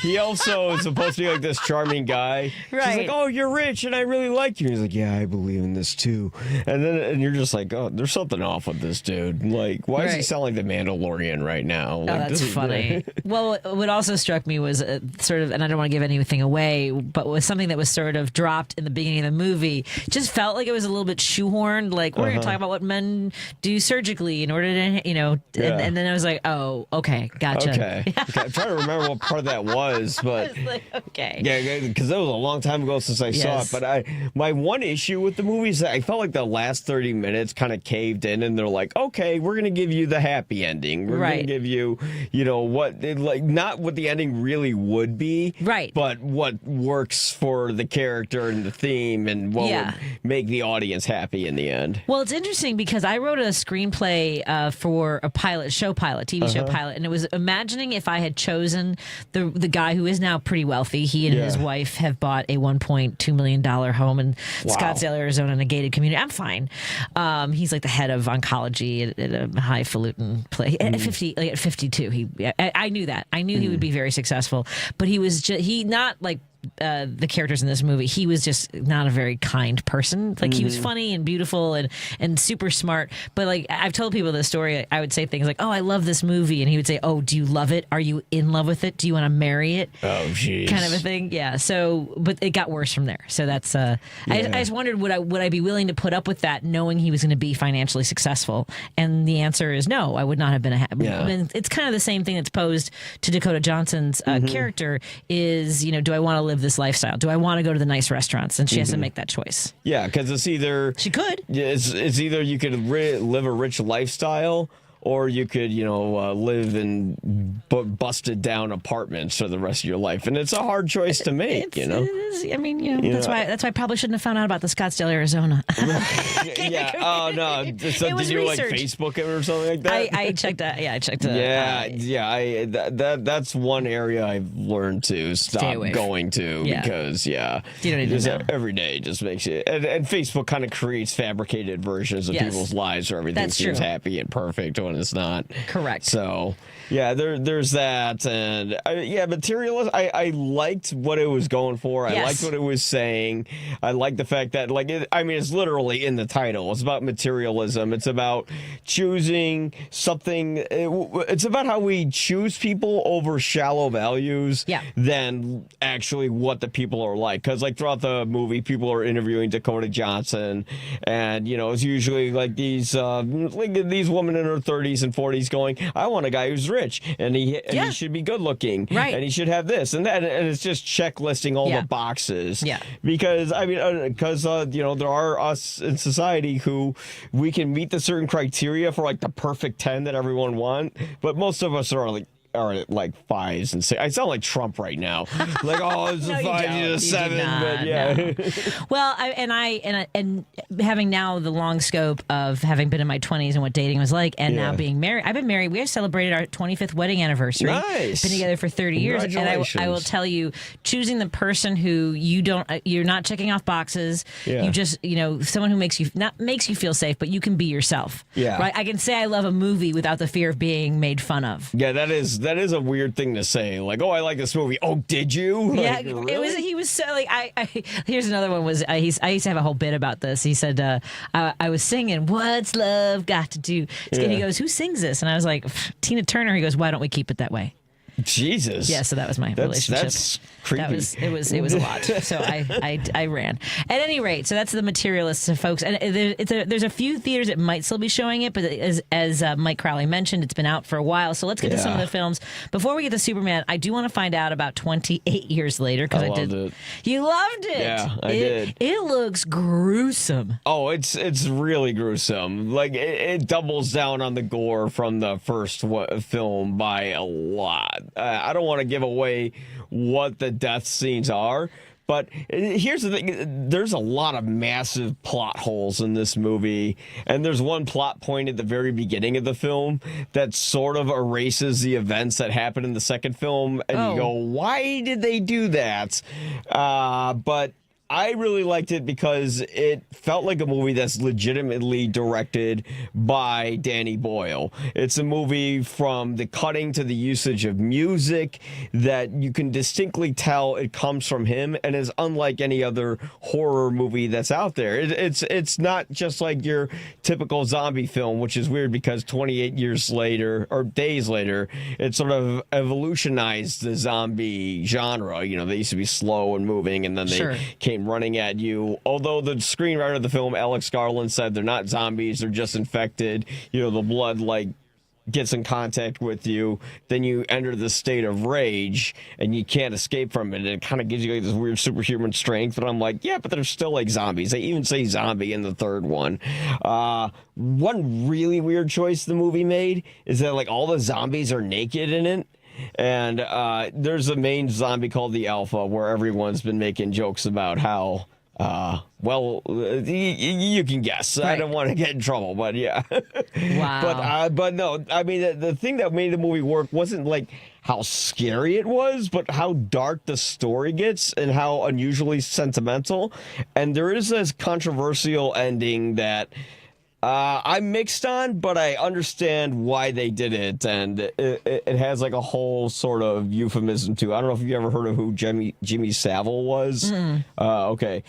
he also is supposed to be like this charming guy. Right. She's like, "Oh, you're rich and I really like you." And he's like, "Yeah, I believe in this too." And you're just like, "Oh, there's something off with this dude. Like, why does he sound like the Mandalorian right now?" Like, that's funny. Well, what also struck me was sort of, and I don't want to give anything away, but was something that was sort of dropped in the beginning of the movie. Just felt like it was a little bit shoehorned. Like, we're going to talk about what men do surgically in order to, and then I was like, oh, okay, gotcha. Okay. I'm trying to remember what part of that was, but I was like, okay. Yeah, because that was a long time ago since I saw it. But my one issue with the movie is that I felt like the last 30 minutes kind of caved in, and they're like, okay, we're going to give you the happy ending. We're going to give you, not what the ending really would be, right? But what works for the character and the theme, and what would make the audience happy in the end. Well, it's interesting because I wrote a screenplay for a TV show pilot, and it was imagining if I had chosen the guy who is now pretty wealthy. He and his wife have bought a $1.2 million home in Scottsdale, Arizona, in a gated community. I'm fine. He's like the head of oncology at a highfalutin place. At 52, I knew that. I knew he would be very successful, but he was not like the characters in this movie. He was just not a very kind person. Like, he was funny and beautiful and super smart, but like, I've told people this story. I would say things like, "Oh, I love this movie," and he would say, "Oh, do you love it? Are you in love with it? Do you want to marry it?" Oh, jeez. Kind of a thing. Yeah. So, but it got worse from there. So that's I just wondered, would I be willing to put up with that, knowing he was going to be financially successful? And the answer is no. I would not have been and it's kind of the same thing that's posed to Dakota Johnson's character is, do I want to live this lifestyle? Do I want to go to the nice restaurants? And she has to make that choice. Yeah, because it's either she could. It's either you could live a rich lifestyle, or you could, live in busted down apartments for the rest of your life, and it's a hard choice to make. It is. I mean, that's why I probably shouldn't have found out about the Scottsdale, Arizona. Yeah. Oh no. So did you research. like Facebook it or something like that? I checked that. Yeah, I checked it. That's one area I've learned to stop going to because you don't need to know. Every day just makes it, and Facebook kind of creates fabricated versions of people's lives where everything seems happy and perfect when it's not. Correct. So there's that, and Materialist. I liked what it was going for. I liked what it was saying. I like the fact that it's literally in the title. It's about materialism. It's about choosing something. It's about how we choose people over shallow values than actually what the people are like. Because throughout the movie, people are interviewing Dakota Johnson, and it's usually like these women in her 30s and 40s going, "I want a guy who's rich, and he should be good looking, and he should have this and that," and it's just checklisting all the boxes. Yeah, because there are us in society who we can meet the certain criteria for like the perfect 10 that everyone want, but most of us are are at like 5s and 6s. I sound like Trump right now. Like, oh, it's a 5 to a 7, but yeah. No. Well, and having now the long scope of having been in my 20s and what dating was like, and now being married. I've been married. We have celebrated our 25th wedding anniversary. Nice. Been together for 30 years, and I will tell you, choosing the person who you're not checking off boxes. Yeah. You just, someone who makes you feel safe, but you can be yourself. Yeah. Right. I can say I love a movie without the fear of being made fun of. Yeah, that is a weird thing to say. Like, oh, I like this movie. Oh, did you? Yeah, like, really? He was so like here's another one was I used to have a whole bit about this. He said I was singing "What's Love Got to Do," and he goes, "Who sings this?" And I was like, Tina Turner. He goes, "Why don't we keep it that way?" Jesus. Yeah, so that was my relationship. That's creepy. It was a lot. So I ran. At any rate, so that's The Materialists, folks. And there's a few theaters that might still be showing it, but as Mike Crowley mentioned, it's been out for a while. So let's get to some of the films. Before we get to Superman, I do want to find out about 28 years later because I loved it. You loved it. Yeah, I did. It looks gruesome. Oh, it's really gruesome. Like it doubles down on the gore from the first film by a lot. I don't want to give away what the death scenes are, but here's the thing. There's a lot of massive plot holes in this movie, and there's one plot point at the very beginning of the film that sort of erases the events that happened in the second film, and you go, why did they do that? But I really liked it because it felt like a movie that's legitimately directed by Danny Boyle. It's a movie from the cutting to the usage of music that you can distinctly tell it comes from him and is unlike any other horror movie that's out there. It's not just like your typical zombie film, which is weird because 28 years later, or days later, it sort of evolutionized the zombie genre. They used to be slow and moving, and then they came running at you. Although the screenwriter of the film, Alex Garland, said they're not zombies, they're just infected. The blood gets in contact with you, then you enter the state of rage and you can't escape from it. And it kind of gives you this weird superhuman strength. And I'm like, yeah, but they're still like zombies. They even say zombie in the third one. One really weird choice the movie made is that all the zombies are naked in it. And there's a main zombie called the Alpha, where everyone's been making jokes about how, you can guess. Right. I don't want to get in trouble, but yeah. Wow. But no, I mean, the thing that made the movie work wasn't how scary it was, but how dark the story gets and how unusually sentimental. And there is this controversial ending that I'm mixed on, but I understand why they did it, and it has a whole sort of euphemism too. I don't know if you ever heard of who Jimmy Savile was. Okay,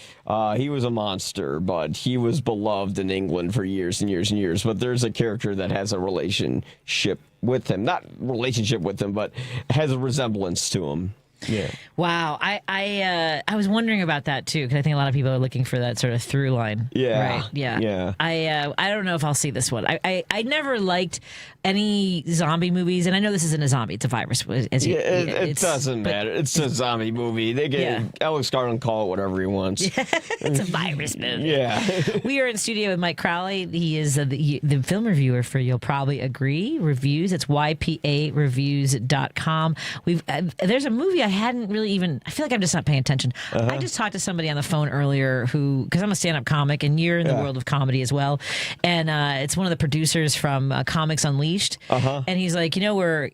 he was a monster, but he was beloved in England for years and years and years. But there's a character that has a relationship with him, not relationship with him, but has a resemblance to him. Yeah. Wow. I was wondering about that too, because I think a lot of people are looking for that sort of through line. Yeah. Right. Yeah. Yeah. I don't know if I'll see this one. I never liked any zombie movies, and I know this isn't a zombie; it's a virus. It doesn't matter. It's a zombie movie. They can Alex Garland call it whatever he wants. It's a virus movie. Yeah. We are in studio with Mike Crowley. He is the film reviewer for You'll Probably Agree Reviews. It's ypareviews.com. There's a movie I hadn't really even. I feel like I'm just not paying attention. I just talked to somebody on the phone earlier because I'm a stand-up comic, and you're in the world of comedy as well. And it's one of the producers from Comics Unleashed. And he's like, we're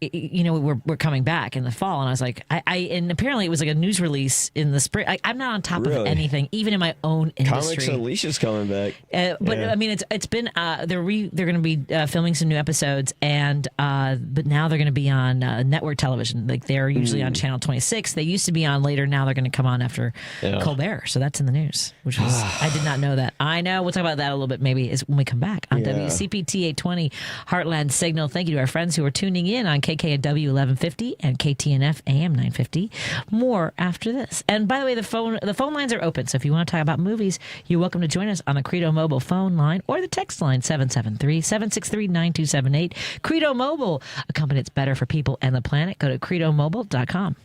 coming back in the fall. And I was like, and apparently it was like a news release in the spring. I'm not on top of anything, even in my own industry. Comics Unleashed is coming back. But I mean, it's been they're going to be filming some new episodes, and but now they're going to be on network television. Like they're usually on Channel 26. They used to be on later. Now they're going to come on after Colbert. So that's in the news, which was I did not know that. I know we'll talk about that a little bit maybe when we come back on WCPT 820 Heartland Signal. Thank you to our friends who are tuning in on KKNW 1150 and KTNF AM 950. More after this. And by the way, the phone lines are open. So if you want to talk about movies, you're welcome to join us on the Credo Mobile phone line or the text line 773-763-9278. Credo Mobile, a company that's better for people and the planet. Go to credomobile.com.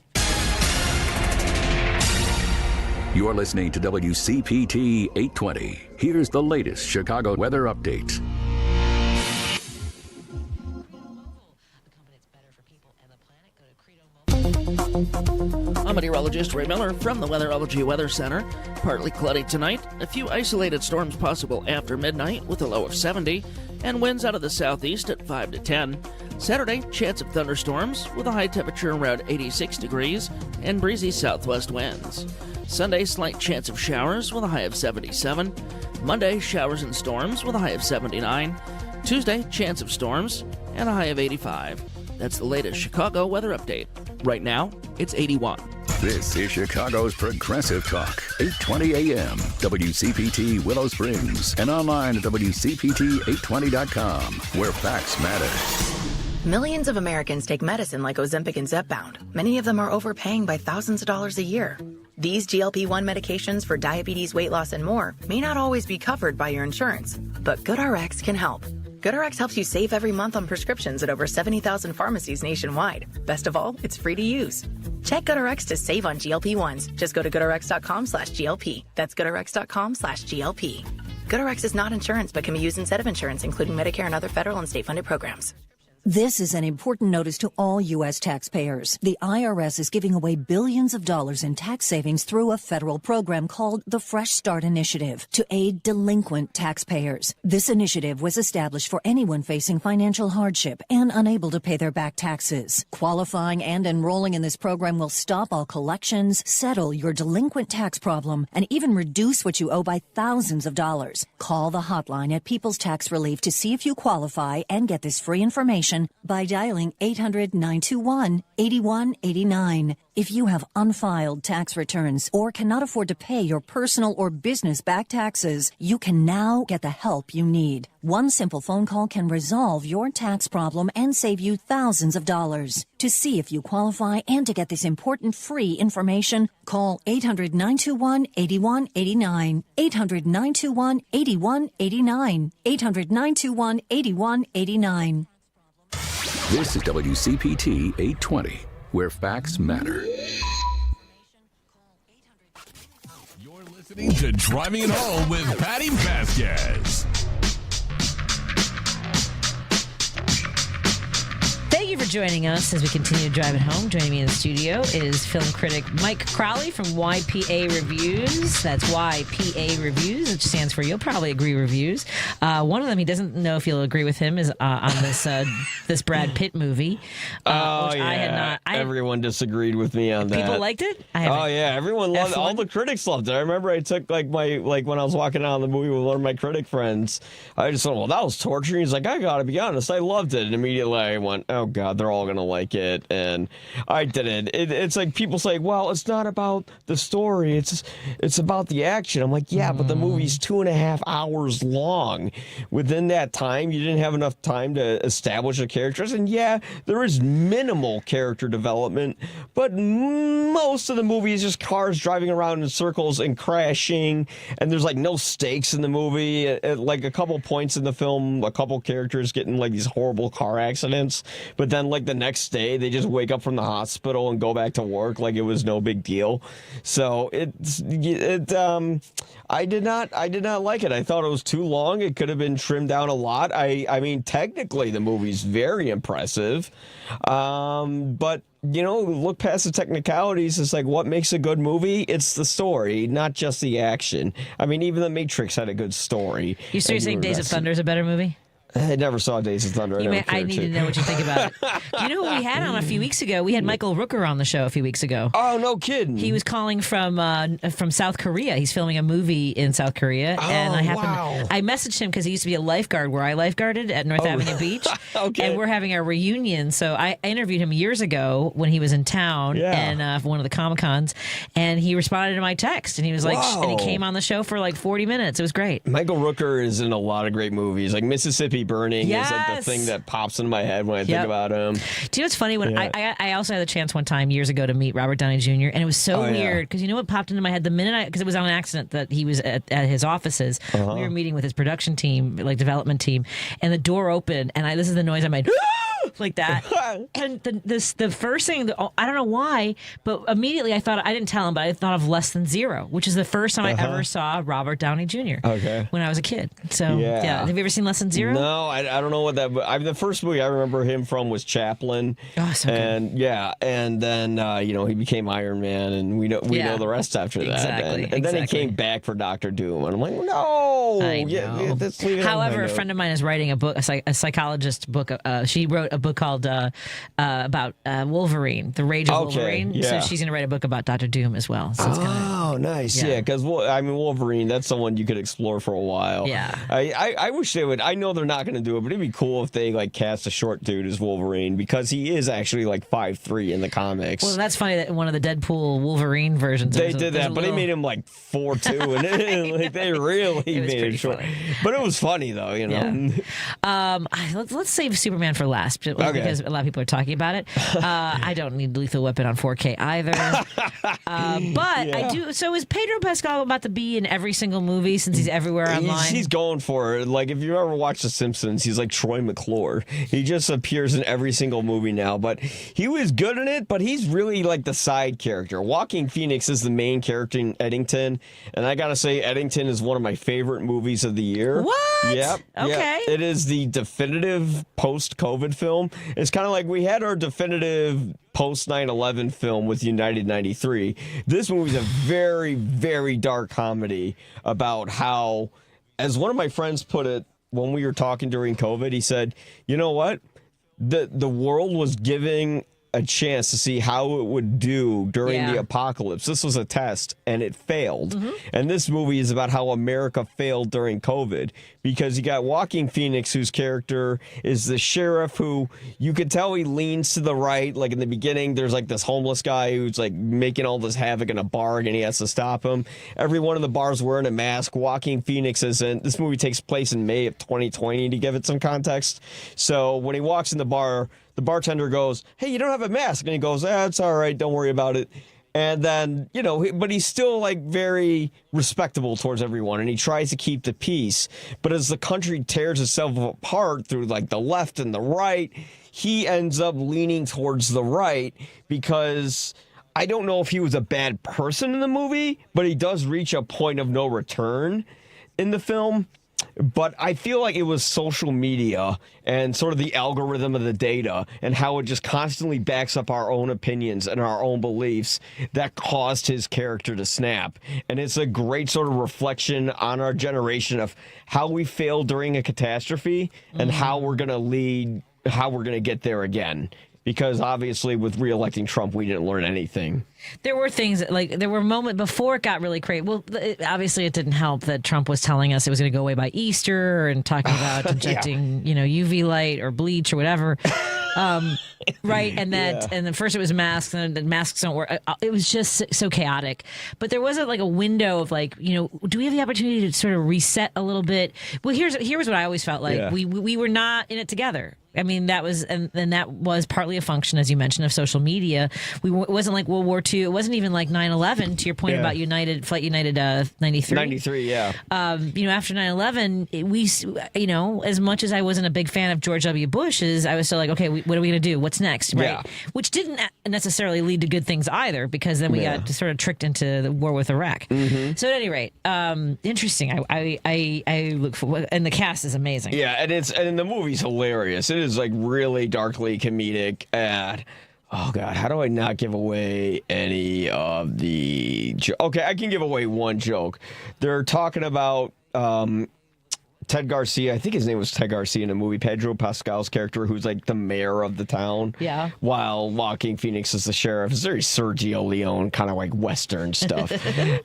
You're listening to WCPT 820. Here's the latest Chicago weather update. meteorologist Ray Miller from the Weatherology Weather Center. Partly cloudy tonight, a few isolated storms possible after midnight with a low of 70, and winds out of the southeast at 5 to 10. Saturday, chance of thunderstorms with a high temperature around 86 degrees and breezy southwest winds. Sunday, slight chance of showers with a high of 77. Monday, showers and storms with a high of 79. Tuesday, chance of storms and a high of 85. That's the latest Chicago weather update. Right now, it's 81. This is Chicago's Progressive Talk, 820 AM, WCPT Willow Springs, and online at WCPT820.com, where facts matter. Millions of Americans take medicine like Ozempic and Zepbound. Many of them are overpaying by thousands of dollars a year. These GLP-1 medications for diabetes, weight loss, and more may not always be covered by your insurance, but GoodRx can help. GoodRx helps you save every month on prescriptions at over 70,000 pharmacies nationwide. Best of all, it's free to use. Check GoodRx to save on GLP-1s. Just go to GoodRx.com/GLP. That's GoodRx.com/GLP. GoodRx is not insurance but can be used instead of insurance, including Medicare and other federal and state-funded programs. This is an important notice to all U.S. taxpayers. The IRS is giving away billions of dollars in tax savings through a federal program called the Fresh Start Initiative to aid delinquent taxpayers. This initiative was established for anyone facing financial hardship and unable to pay their back taxes. Qualifying and enrolling in this program will stop all collections, settle your delinquent tax problem, and even reduce what you owe by thousands of dollars. Call the hotline at People's Tax Relief to see if you qualify and get this free information by dialing 800-921-8189. If you have unfiled tax returns or cannot afford to pay your personal or business back taxes, you can now get the help you need. One simple phone call can resolve your tax problem and save you thousands of dollars. To see if you qualify and to get this important free information, call 800-921-8189. 800-921-8189. 800-921-8189. This is WCPT 820, where facts matter. You're listening to Driving It Home with Patti Vasquez. Thank you for joining us as we continue to drive it home. Joining me in the studio is film critic Mike Crowley from YPA Reviews. That's YPA Reviews, which stands for You'll Probably Agree Reviews. One of them, he doesn't know if you'll agree with him, is on this this Brad Pitt movie. Which I had not. Everyone disagreed with me on that. People liked it? Everyone loved it. All the critics loved it. I remember I took when I was walking out on the movie with one of my critic friends, I just thought, well, that was torture. He's like, I gotta be honest, I loved it. And immediately I went, oh God, they're all gonna like it, and I didn't. It's like people say, well, it's not about the story, it's about the action. I'm like, yeah, but the movie's 2.5 hours long. Within that time, you didn't have enough time to establish the characters, and yeah, there is minimal character development, but most of the movie is just cars driving around in circles and crashing, and there's like no stakes in the movie. At like a couple points in the film, a couple characters getting like these horrible car accidents, but then like the next day they just wake up from the hospital and go back to work like it was no big deal. So I did not like it. I thought it was too long. It could have been trimmed down a lot. I mean, technically the movie's very impressive, but look past the technicalities. It's like, what makes a good movie? It's the story, not just the action. I mean, even The Matrix had a good story. You seriously think Days of Thunder is a better movie? I never saw Days of Thunder. I need to know what you think about it. You know who we had on a few weeks ago? We had Michael Rooker on the show a few weeks ago. Oh, no kidding. He was calling from South Korea. He's filming a movie in South Korea. And I messaged him because he used to be a lifeguard where I lifeguarded at North Avenue Beach. Okay. And we're having a reunion. So I interviewed him years ago when he was in town and for one of the Comic-Cons. And he responded to my text. And he was like, and he came on the show for like 40 minutes. It was great. Michael Rooker is in a lot of great movies. Like Mississippi Burning is like the thing that pops in my head when I think about him. Do you know what's funny? When I also had the chance one time years ago to meet Robert Downey Jr. and it was so weird because you know what popped into my head the minute because it was on an accident that he was at his offices. We were meeting with his production team, like development team, and the door opened and this is the noise I made. like that. And the first thing, I don't know why, but immediately I didn't tell him, but I thought of Less Than Zero, which is the first time I ever saw Robert Downey Jr. When I was a kid. So, yeah. Have you ever seen Less Than Zero? No, I don't know what that, but the first movie I remember him from was Chaplin. Oh, so and good. And then, he became Iron Man, and we know the rest after that. Exactly. And then he came back for Dr. Doom, and I'm like, no. I know. Let's leave it However, a friend of mine is writing a book, a psychologist book. She wrote a book called about Wolverine, The Rage of Wolverine. Yeah. So she's going to write a book about Dr. Doom as well. So it's nice. Yeah, because Wolverine, that's someone you could explore for a while. Yeah. I wish they would. I know they're not going to do it, but it'd be cool if they cast a short dude as Wolverine, because he is actually 5'3" in the comics. Well, that's funny that one of the Deadpool Wolverine versions. They did that, but they made him 4'2", and they really made it short. Funny. But it was funny though, Yeah. Let's save Superman for last, because a lot of people are talking about it. I don't need Lethal Weapon on 4K either. But I do. So is Pedro Pascal about to be in every single movie since he's everywhere online? He's going for it. If you ever watch The Simpsons, he's like Troy McClure. He just appears in every single movie now. But he was good in it, but he's really the side character. Joaquin Phoenix is the main character in Eddington, and I gotta say, Eddington is one of my favorite movies of the year. What? Yep. Okay. It is the definitive post-COVID film. It's kind of like we had our definitive post 9/11 film with United 93. This movie is a very, very dark comedy about how, as one of my friends put it when we were talking during COVID, he said, you know what? The world was giving a chance to see how it would do during the apocalypse. This was a test, and it failed. Mm-hmm. And this movie is about how America failed during COVID, because you got Joaquin Phoenix, whose character is the sheriff, who you could tell he leans to the right. In the beginning, there's this homeless guy who's making all this havoc in a bar, and he has to stop him. Every one of the bars wearing a mask. Joaquin Phoenix isn't. This movie takes place in May of 2020, to give it some context. So when he walks in the bar, the bartender goes, hey, you don't have a mask. And he goes, it's all right. Don't worry about it. And then, but he's still very respectable towards everyone, and he tries to keep the peace. But as the country tears itself apart through the left and the right, he ends up leaning towards the right, because I don't know if he was a bad person in the movie, but he does reach a point of no return in the film. But I feel like it was social media and sort of the algorithm of the data and how it just constantly backs up our own opinions and our own beliefs that caused his character to snap. And it's a great sort of reflection on our generation of how we failed during a catastrophe and how we're going to get there again. Because obviously with re-electing Trump, we didn't learn anything. There were things there were moments before it got really crazy. Well, obviously it didn't help that Trump was telling us it was going to go away by Easter and talking about injecting, UV light or bleach or whatever. Right. And and then first it was masks, and then masks don't work. It was just so chaotic. But there wasn't a window of do we have the opportunity to sort of reset a little bit? Well, here's what I always felt like. Yeah. We were not in it together. I mean, that was and that was partly a function, as you mentioned, of social media. It wasn't like World War II. It wasn't even like 9/11. To your point about Flight United 93. 93, yeah. After 9/11, we, as much as I wasn't a big fan of George W. Bush's, I was still like, okay, what are we going to do? What's next? Right. Yeah. Which didn't necessarily lead to good things either, because then we got sort of tricked into the war with Iraq. Mm-hmm. So at any rate, interesting. I look for, and the cast is amazing. Yeah, and the movie's hilarious. It is really darkly comedic, and oh god, how do I not give away any of the okay, I can give away one joke. They're talking about Ted Garcia, I think his name was Ted Garcia in the movie, Pedro Pascal's character, who's the mayor of the town. Yeah. While Joaquin Phoenix is the sheriff. It's very Sergio Leone, kind of Western stuff.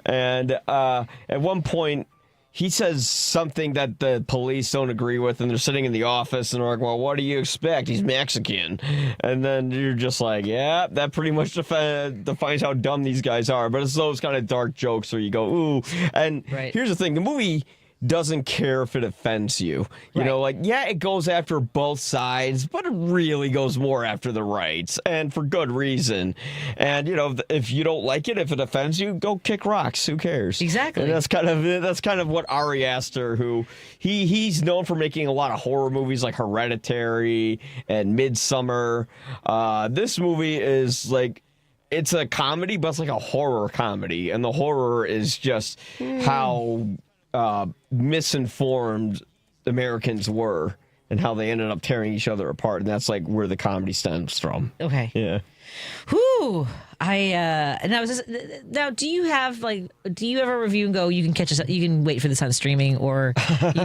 And at one point, he says something that the police don't agree with, and they're sitting in the office, and they're like, well, what do you expect? He's Mexican. And then you're just like, yeah, that pretty much defines how dumb these guys are. But it's those kind of dark jokes where you go, ooh. And here's the thing. The movie doesn't care if it offends you. You know, like, yeah, it goes after both sides, but it really goes more after the rights, and for good reason. And, you know, if you don't like it, if it offends you, go kick rocks. Who cares? Exactly. And that's kind of what Ari Aster, who he's known for making a lot of horror movies like Hereditary and Midsummer. This movie is like, it's a comedy, but it's like a horror comedy, and the horror is just how misinformed Americans were and how they ended up tearing each other apart, and that's like where the comedy stems from. Okay. Yeah. Whew. Now, do you ever review and go, you can catch us, you can wait for this on streaming, or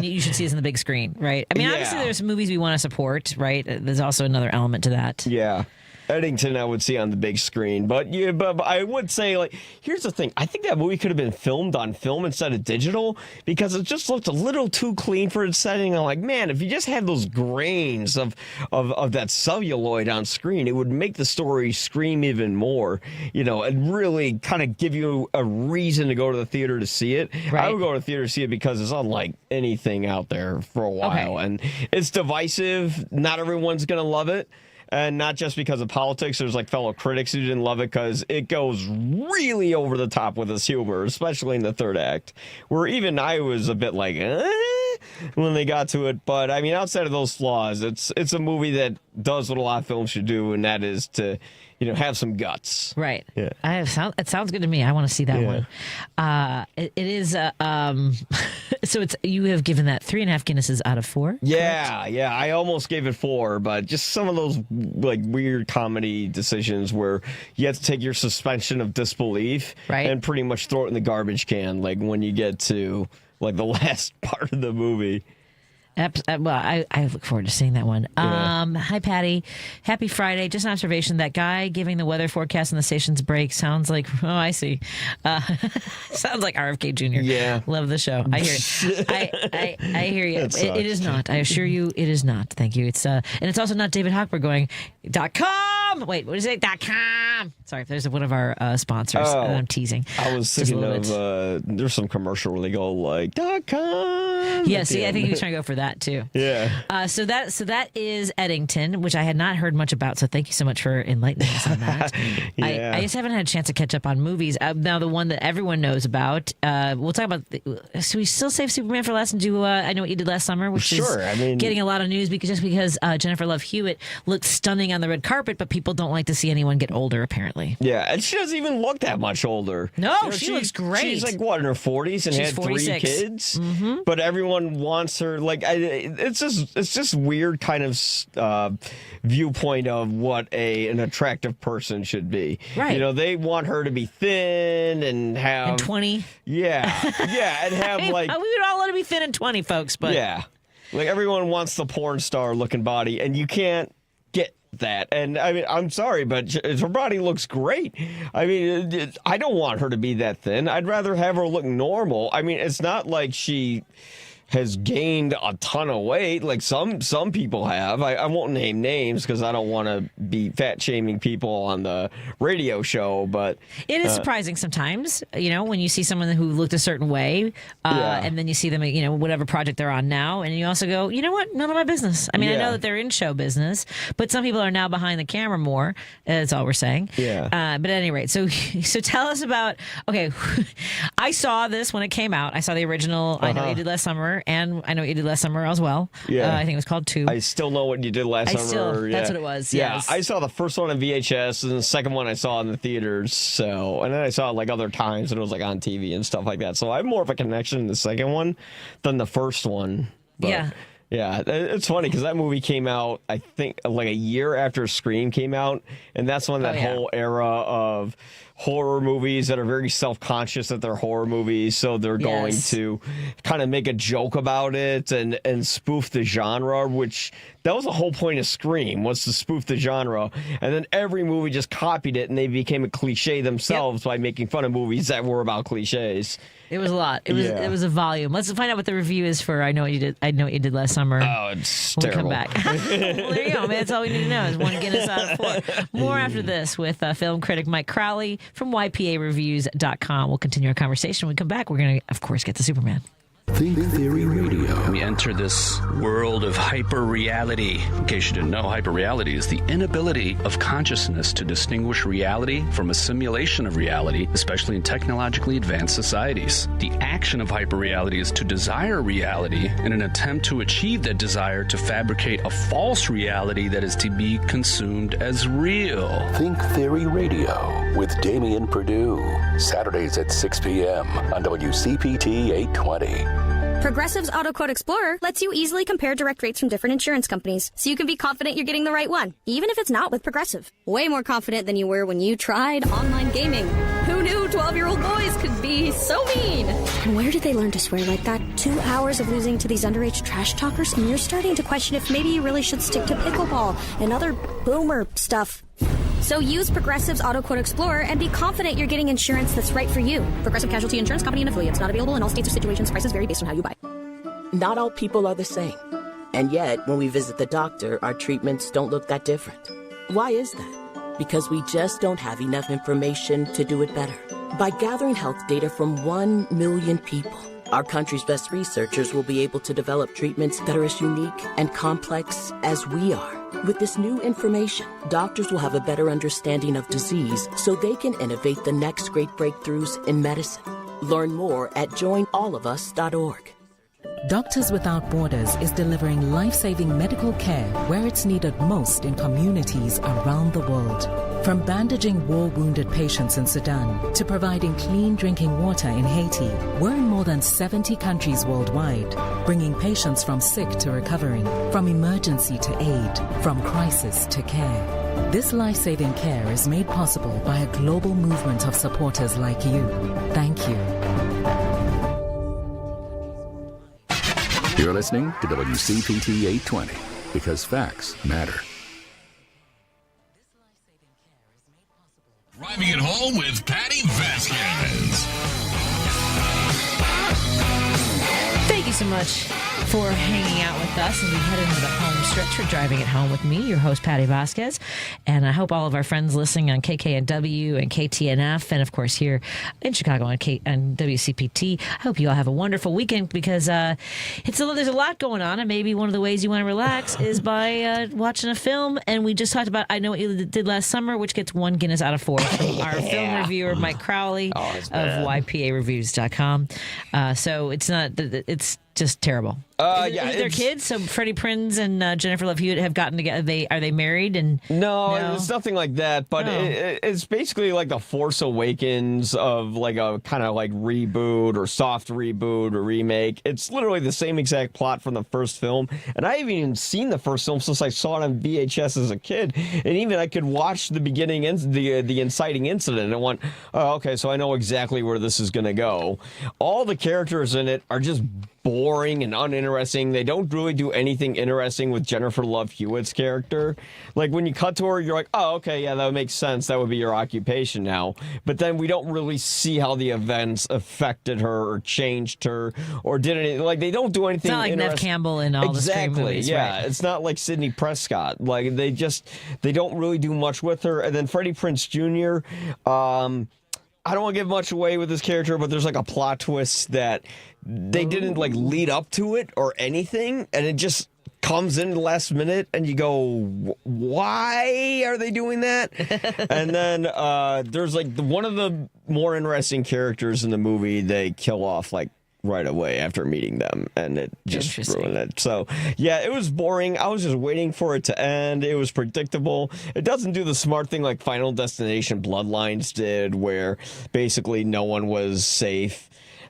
you should see this on the big screen, right? I mean, obviously there's some movies we want to support, right? There's also another element to that. Yeah. Eddington, I would see on the big screen, but I would say, like, here's the thing: I think that movie could have been filmed on film instead of digital because it just looked a little too clean for its setting. I'm like, man, if you just had those grains of that celluloid on screen, it would make the story scream even more, you know, and really kind of give you a reason to go to the theater to see it. Right. I would go to the theater to see it because it's unlike anything out there for a while, and it's divisive. Not everyone's gonna love it. And not just because of politics. There's like fellow critics who didn't love it because it goes really over the top with its humor, especially in the third act, where even I was a bit like, when they got to it. But I mean, outside of those flaws, it's a movie that does what a lot of films should do, and that is to, you know, have some guts. Right. Yeah. It sounds good to me. I want to see that one. It is. So you have given that 3.5 Guinnesses out of 4. Yeah, correct? Yeah. I almost gave it 4, but just some of those like weird comedy decisions where you have to take your suspension of disbelief and pretty much throw it in the garbage can, like when you get to like the last part of the movie. Well, I look forward to seeing that one. Hi, Patty. Happy Friday. Just an observation. That guy giving the weather forecast on the station's break sounds like, I see. Sounds like RFK Jr. Yeah. Love the show. I hear it. I hear you. It is not. I assure you it is not. Thank you. It's and it's also not David Hochberg going .com. Wait, what is it? .com. Sorry, there's one of our sponsors. I'm teasing. I was thinking of there's some commercial where they go like .com. Yeah, see, I think he was trying to go for that too. Yeah. So that is Eddington, which I had not heard much about. So thank you so much for enlightening us on that. Yeah. I just haven't had a chance to catch up on movies. Now the one that everyone knows about. We'll talk about. So we still save Superman for last and do I Know What You Did Last Summer, which is getting a lot of news because Jennifer Love Hewitt looked stunning on the red carpet, but people don't like to see anyone get older apparently. Yeah, and she doesn't even look that much older. No, you know, she looks great. She's like what, in her 40s and she's had 46. 3 kids. Mm-hmm. But everyone wants her. Like, it's just weird kind of viewpoint of what an attractive person should be. Right. You know, they want her to be thin and have and 20. Yeah, and have like we would all let her be thin and 20, folks. But yeah, like everyone wants the porn star looking body, and you can't get that. And I mean, I'm sorry, but her body looks great. I mean, I don't want her to be that thin. I'd rather have her look normal. I mean, it's not like she has gained a ton of weight like some people have. I won't name names because I don't want to be fat shaming people on the radio show, but it is surprising sometimes, you know, when you see someone who looked a certain way and then you see them, you know, whatever project they're on now, and you also go, you know what, none of my business. I mean, I know that they're in show business, but some people are now behind the camera more. That's all we're saying. Yeah. But at any rate, so tell us about, okay, I saw this when it came out. I saw the original I Know What You Did Last Summer, and I Know What You Did Last Summer as well. Yeah. I think it was called 2. I Still Know What You Did Last Summer. That's what it was. Yeah, yes. I saw the first one on VHS, and the second one I saw in the theaters. So, and then I saw it like other times, and it was like on TV and stuff like that. So I have more of a connection to the second one than the first one. But, yeah, it's funny because that movie came out, I think, like a year after Scream came out, and that's when that whole era of horror movies that are very self-conscious that they're horror movies, so they're going to kind of make a joke about it and spoof the genre, which that was the whole point of Scream, was to spoof the genre. And then every movie just copied it, and they became a cliche themselves by making fun of movies that were about cliches. It was a lot. It was a volume. Let's find out what the review is for I Know What You Did. I Know What You Did Last Summer. Oh, it's terrible. We'll come back. Well, there you go, man. That's all we need to know is 1 Guinness out of 4. More after this with film critic Mike Crowley from YPAReviews.com. We'll continue our conversation when we come back. We're going to, of course, get to Superman. Think Theory Radio. We enter this world of hyper-reality. In case you didn't know, hyper-reality is the inability of consciousness to distinguish reality from a simulation of reality, especially in technologically advanced societies. The action of hyper-reality is to desire reality in an attempt to achieve that desire to fabricate a false reality that is to be consumed as real. Think Theory Radio with Damian Perdue. Saturdays at 6 p.m. on WCPT 820. Progressive's Auto Quote Explorer lets you easily compare direct rates from different insurance companies, so you can be confident you're getting the right one, even if it's not with Progressive. Way more confident than you were when you tried online gaming. Who knew 12-year-old boys could be so mean? And where did they learn to swear like that? 2 hours of losing to these underage trash talkers, and you're starting to question if maybe you really should stick to pickleball and other boomer stuff. So use Progressive's Auto Quote Explorer and be confident you're getting insurance that's right for you. Progressive Casualty Insurance Company and affiliates. Not available in all states or situations. Prices vary based on how you buy. Not all people are the same. And yet, when we visit the doctor, our treatments don't look that different. Why is that? Because we just don't have enough information to do it better. By gathering health data from 1 million people, our country's best researchers will be able to develop treatments that are as unique and complex as we are. With this new information, doctors will have a better understanding of disease so they can innovate the next great breakthroughs in medicine. Learn more at joinallofus.org. Doctors Without Borders is delivering life-saving medical care where it's needed most in communities around the world. From bandaging war-wounded patients in Sudan to providing clean drinking water in Haiti, we're in more than 70 countries worldwide, bringing patients from sick to recovering, from emergency to aid, from crisis to care. This life-saving care is made possible by a global movement of supporters like you. Thank you. You're listening to WCPT 820 because facts matter. Driving it home with Patti Vasquez. Thank you so much for hanging out with us as we head into the home stretch for Driving It Home with me, your host, Patti Vasquez. And I hope all of our friends listening on KKNW and KTNF, and of course here in Chicago on WCPT, I hope you all have a wonderful weekend because there's a lot going on, and maybe one of the ways you want to relax is by watching a film. And we just talked about I Know What You Did Last Summer, which gets 1 Guinness out of 4 from our film reviewer, Mike Crowley of YPAReviews.com. So it's just terrible. They're kids. So Freddie Prinze and Jennifer Love Hewitt have gotten together. Are they married? And no, it's nothing like that. But it's basically like the Force Awakens of like a kind of like reboot or soft reboot or remake. It's literally the same exact plot from the first film. And I haven't even seen the first film since I saw it on VHS as a kid. And even I could watch the beginning, the inciting incident, and went, oh, okay, so I know exactly where this is going to go. All the characters in it are just boring and uninteresting. They don't really do anything interesting with Jennifer Love Hewitt's character. Like when you cut to her, you're like, oh, okay, yeah, that would make sense. That would be your occupation now. But then we don't really see how the events affected her or changed her or did anything. Like they don't do anything. It's not like Neve Campbell in all the Scream movies. Yeah, right? It's not like Sidney Prescott. Like they don't really do much with her. And then Freddie Prinze Jr., I don't want to give much away with this character, but there's like a plot twist that they didn't like lead up to it or anything, and it just comes in the last minute, and you go, why are they doing that? And then there's like one of the more interesting characters in the movie they kill off like right away after meeting them, and it just ruined it. So yeah, it was boring. I was just waiting for it to end. It was predictable. It doesn't do the smart thing like Final Destination Bloodlines did, where basically no one was safe.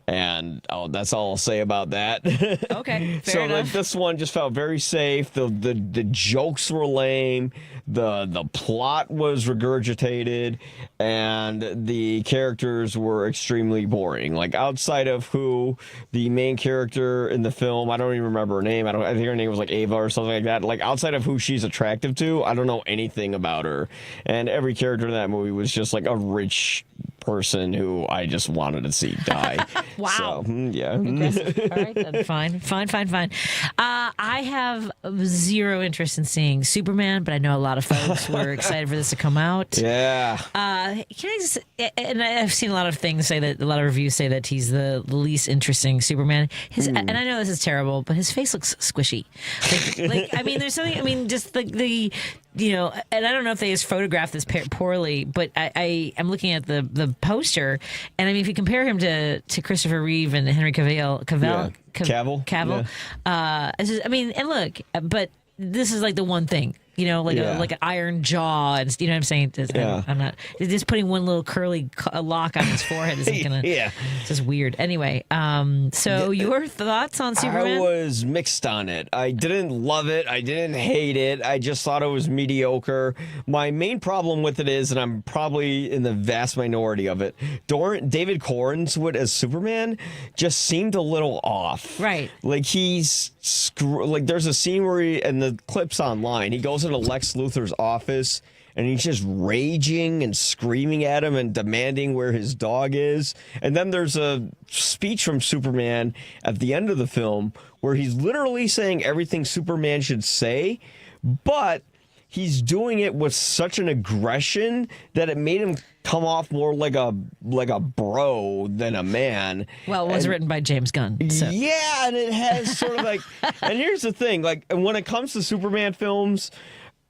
And that's all I'll say about that. Okay, fair enough. Like, this one just felt very safe. The jokes were lame. The plot was regurgitated, and the characters were extremely boring. Like outside of who the main character in the film, I don't even remember her name. I think her name was like Ava or something like that. Like outside of who she's attractive to, I don't know anything about her. And every character in that movie was just like a rich person who I just wanted to see die. Wow. So, yeah. Aggressive. All right, then. Fine. I have zero interest in seeing Superman, but I know a lot of folks were excited for this to come out. Yeah. Can I just? And I've seen a lot of things say that, a lot of reviews say that he's the least interesting Superman. And I know this is terrible, but his face looks squishy. I mean, there's something. I mean, just the and I don't know if they just photographed this poorly, but I'm looking at the poster, and I mean, if you compare him to Christopher Reeve and Henry Cavill. Cavill. I mean, and look, but this is like the one thing. Like an iron jaw, and you know what I'm saying? I'm not just putting one little curly lock on his forehead isn't gonna. It's just weird. Anyway, so your thoughts on Superman? I was mixed on it. I didn't love it. I didn't hate it. I just thought it was mediocre. My main problem with it is, and I'm probably in the vast minority of it, David Cornswood as Superman just seemed a little off. Right. Like there's a scene where and the clip's online. He goes into Lex Luthor's office and he's just raging and screaming at him and demanding where his dog is. And then there's a speech from Superman at the end of the film where he's literally saying everything Superman should say, but he's doing it with such an aggression that it made him come off more like a bro than a man. Well, it was written by James Gunn. So. Yeah, and it has sort of like... And here's the thing, when it comes to Superman films,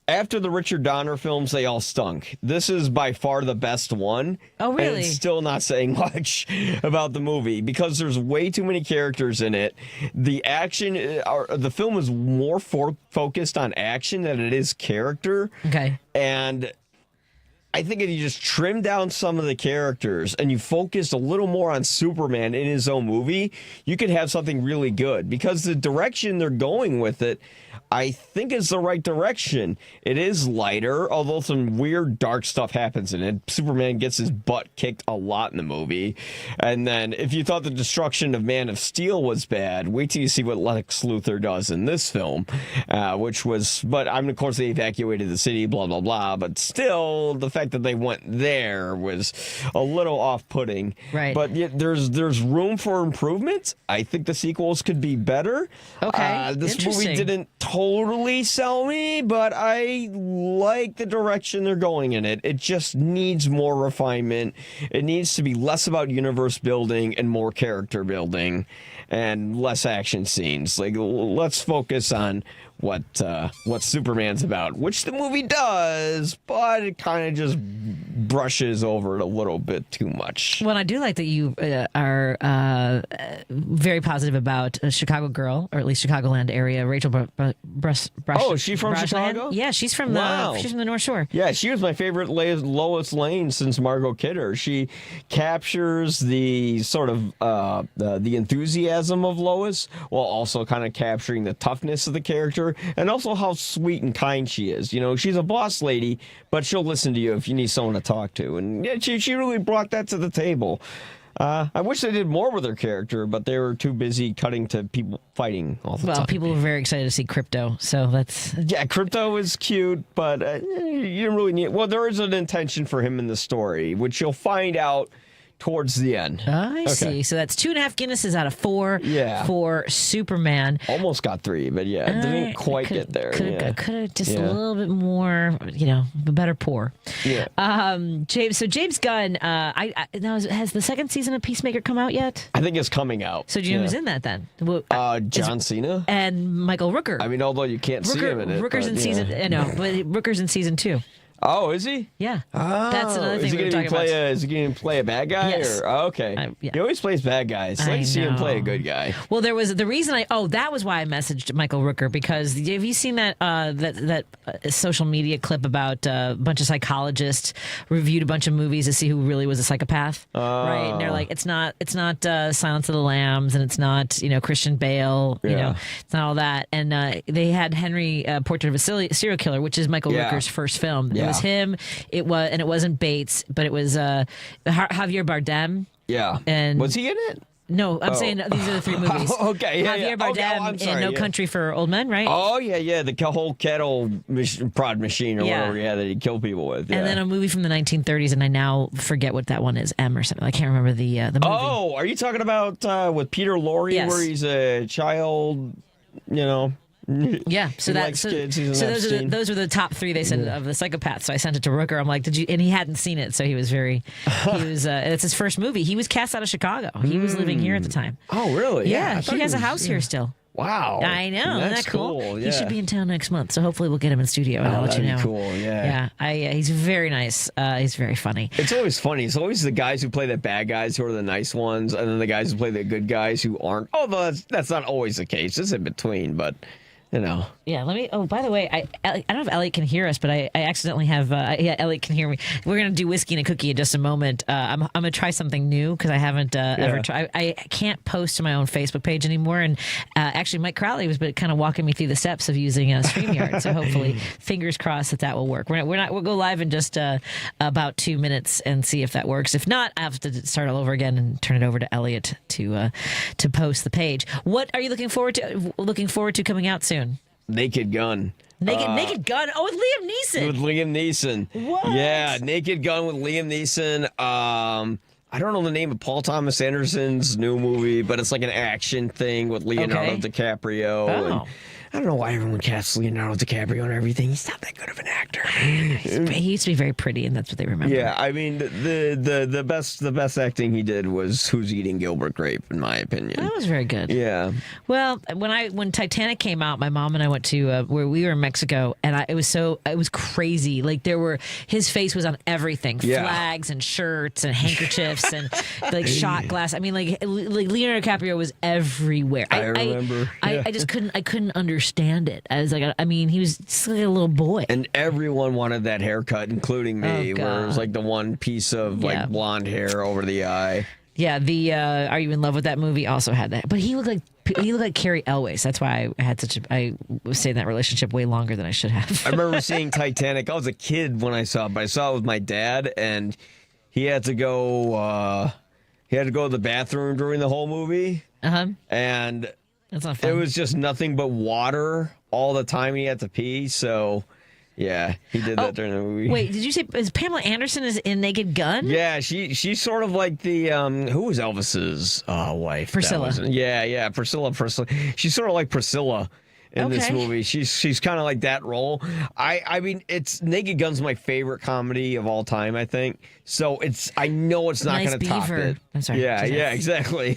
after the Richard Donner films, they all stunk. This is by far the best one. Oh, really? And it's still not saying much about the movie because there's way too many characters in it. The action, the film is more focused on action than it is character. Okay. And I think if you just trim down some of the characters and you focus a little more on Superman in his own movie, you could have something really good because the direction they're going with it, I think is the right direction. It is lighter, although some weird dark stuff happens in it. Superman gets his butt kicked a lot in the movie. And then if you thought the destruction of Man of Steel was bad, wait till you see what Lex Luthor does in this film, but of course they evacuated the city, blah, blah, blah. But still, the fact that they went there was a little off-putting. Right. But yet there's room for improvement. I think the sequels could be better. Okay. This movie didn't totally sell me, but I like the direction they're going in it. It just needs more refinement. It needs to be less about universe building and more character building and less action scenes. Let's focus on what Superman's about, which the movie does, but it kind of just brushes over it a little bit too much. Well, I do like that you are very positive about a Chicago girl, or at least Chicagoland area, Rachel Brush. Oh, is she from Chicago? Yeah, she's from the North Shore. Yeah, she was my favorite Lois Lane since Margot Kidder. She captures the sort of the enthusiasm of Lois while also kind of capturing the toughness of the character and also how sweet and kind she is. She's a boss lady, but she'll listen to you if you need someone to talk to. And yeah, she really brought that to the table. I wish they did more with her character, but they were too busy cutting to people fighting all the time. Well, people were very excited to see Crypto, so that's... Yeah, Crypto is cute, but you don't really need... Well, there is an intention for him in the story, which you'll find out towards the end. I see. So that's 2.5 Guinnesses out of 4 for Superman. Almost got 3, but didn't quite get there. Could have just a little bit more, a better pour. Yeah. James Gunn, has the second season of Peacemaker come out yet? I think it's coming out. So do you know who's in that then? John Cena and Michael Rooker. I mean, although you can't see him in it. Rooker's in season. But Rooker's in season 2. Oh, is he? Yeah. That's another thing we were talking about. Is he going to play a bad guy? Yes. Okay. He always plays bad guys. I'd like to see him play a good guy. Well, there was the reason that was why I messaged Michael Rooker, because have you seen that social media clip about a bunch of psychologists reviewed a bunch of movies to see who really was a psychopath? Right. And they're like, it's not Silence of the Lambs, and it's not, Christian Bale, it's not all that. And they had Henry, Portrait of a Serial Killer, which is Michael Rooker's first film. It was him. It wasn't Bates, but it was Javier Bardem. Yeah. And was he in it? No, I'm saying these are the three movies. Okay, yeah, Javier Bardem in No Country for Old Men, right? Oh, yeah, the whole kettle prod machine or whatever, that he killed people with. Yeah. And then a movie from the 1930s, and I now forget what that one is, M or something. I can't remember the movie. Oh, are you talking about with Peter Lorre, where he's a child, Yeah, so those were the top three they said of the psychopaths. So I sent it to Rooker. I'm like, did you? And he hadn't seen it, so he was it's his first movie. He was cast out of Chicago. He was living here at the time. Oh, really? Yeah, he has a house here still. Wow, I know. Isn't that cool? Yeah. He should be in town next month, so hopefully we'll get him in studio, and I'll let you know. Cool, yeah. He's very nice. He's very funny. It's always funny. It's always the guys who play the bad guys who are the nice ones, and then the guys who play the good guys who aren't. Although that's not always the case. It's in between, but. Yeah, let me. Oh, by the way, I don't know if Elliot can hear us, but I accidentally have. Elliot can hear me. We're gonna do whiskey and a cookie in just a moment. I'm gonna try something new because I haven't ever tried. I can't post to my own Facebook page anymore. And actually, Mike Crowley was kind of walking me through the steps of using StreamYard. So hopefully, fingers crossed that will work. We'll go live in just about 2 minutes and see if that works. If not, I have to start all over again and turn it over to Elliot to post the page. What are you looking forward to coming out soon? Naked Gun. Naked Gun? Oh, with Liam Neeson. With Liam Neeson. What? Yeah, Naked Gun with Liam Neeson. I don't know the name of Paul Thomas Anderson's new movie, but it's like an action thing with Leonardo DiCaprio. Oh. And I don't know why everyone casts Leonardo DiCaprio and everything. He's not that good of an actor. He used to be very pretty, and that's what they remember. Yeah, I mean the best acting he did was Who's Eating Gilbert Grape, in my opinion. That was very good. Yeah. Well, when Titanic came out, my mom and I went to where we were in Mexico, and it was crazy. Like his face was on everything, flags and shirts and handkerchiefs and like shot glass. I mean, like Leonardo DiCaprio was everywhere. I remember. I just couldn't understand it. I was like, he was just like a little boy. And everyone wanted that haircut, including me, where it was like the one piece of like blonde hair over the eye. Yeah, the Are You in Love with That movie also had that. But he looked like Carrie Elwes. That's why I was staying in that relationship way longer than I should have. I remember seeing Titanic. I was a kid when I saw it, but I saw it with my dad, and he had to go to the bathroom during the whole movie. And that's not fun. It was just nothing but water all the time. He had to pee, so yeah, he did that during the movie. Wait, did you say Pamela Anderson is in Naked Gun? Yeah, she's sort of like the who was Elvis's wife? Priscilla. Yeah, Priscilla. She's sort of like Priscilla in this movie. She's kind of like that role. I mean, it's Naked Gun's my favorite comedy of all time, I think. So I know it's not going to top it. I'm sorry. Yeah, exactly.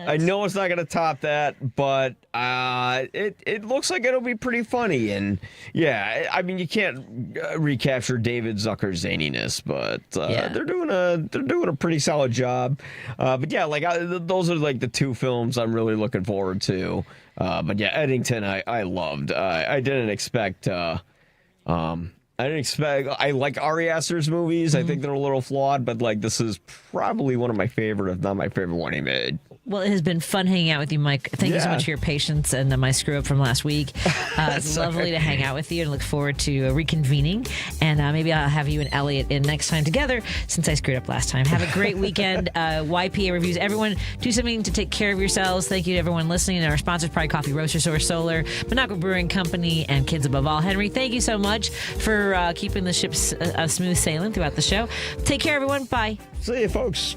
I know it's not going to top that, but it looks like it'll be pretty funny. And yeah, I mean, you can't recapture David Zucker's zaniness, but they're doing a pretty solid job. But yeah, those are like the two films I'm really looking forward to. But yeah, Eddington, I loved. I didn't expect. I like Ari Aster's movies. I think they're a little flawed, but like this is probably one of my favorite, if not my favorite one he made. Well, it has been fun hanging out with you, Mike. Thank you so much for your patience and my screw up from last week. It's lovely to hang out with you and look forward to reconvening. And maybe I'll have you and Elliot in next time together since I screwed up last time. Have a great weekend. YPA Reviews. Everyone, do something to take care of yourselves. Thank you to everyone listening. And our sponsors, Pride Coffee Roaster, Source Solar, Monaco Brewing Company, and Kids Above All. Henry, thank you so much for keeping the ship smooth sailing throughout the show. Take care, everyone. Bye. See you, folks.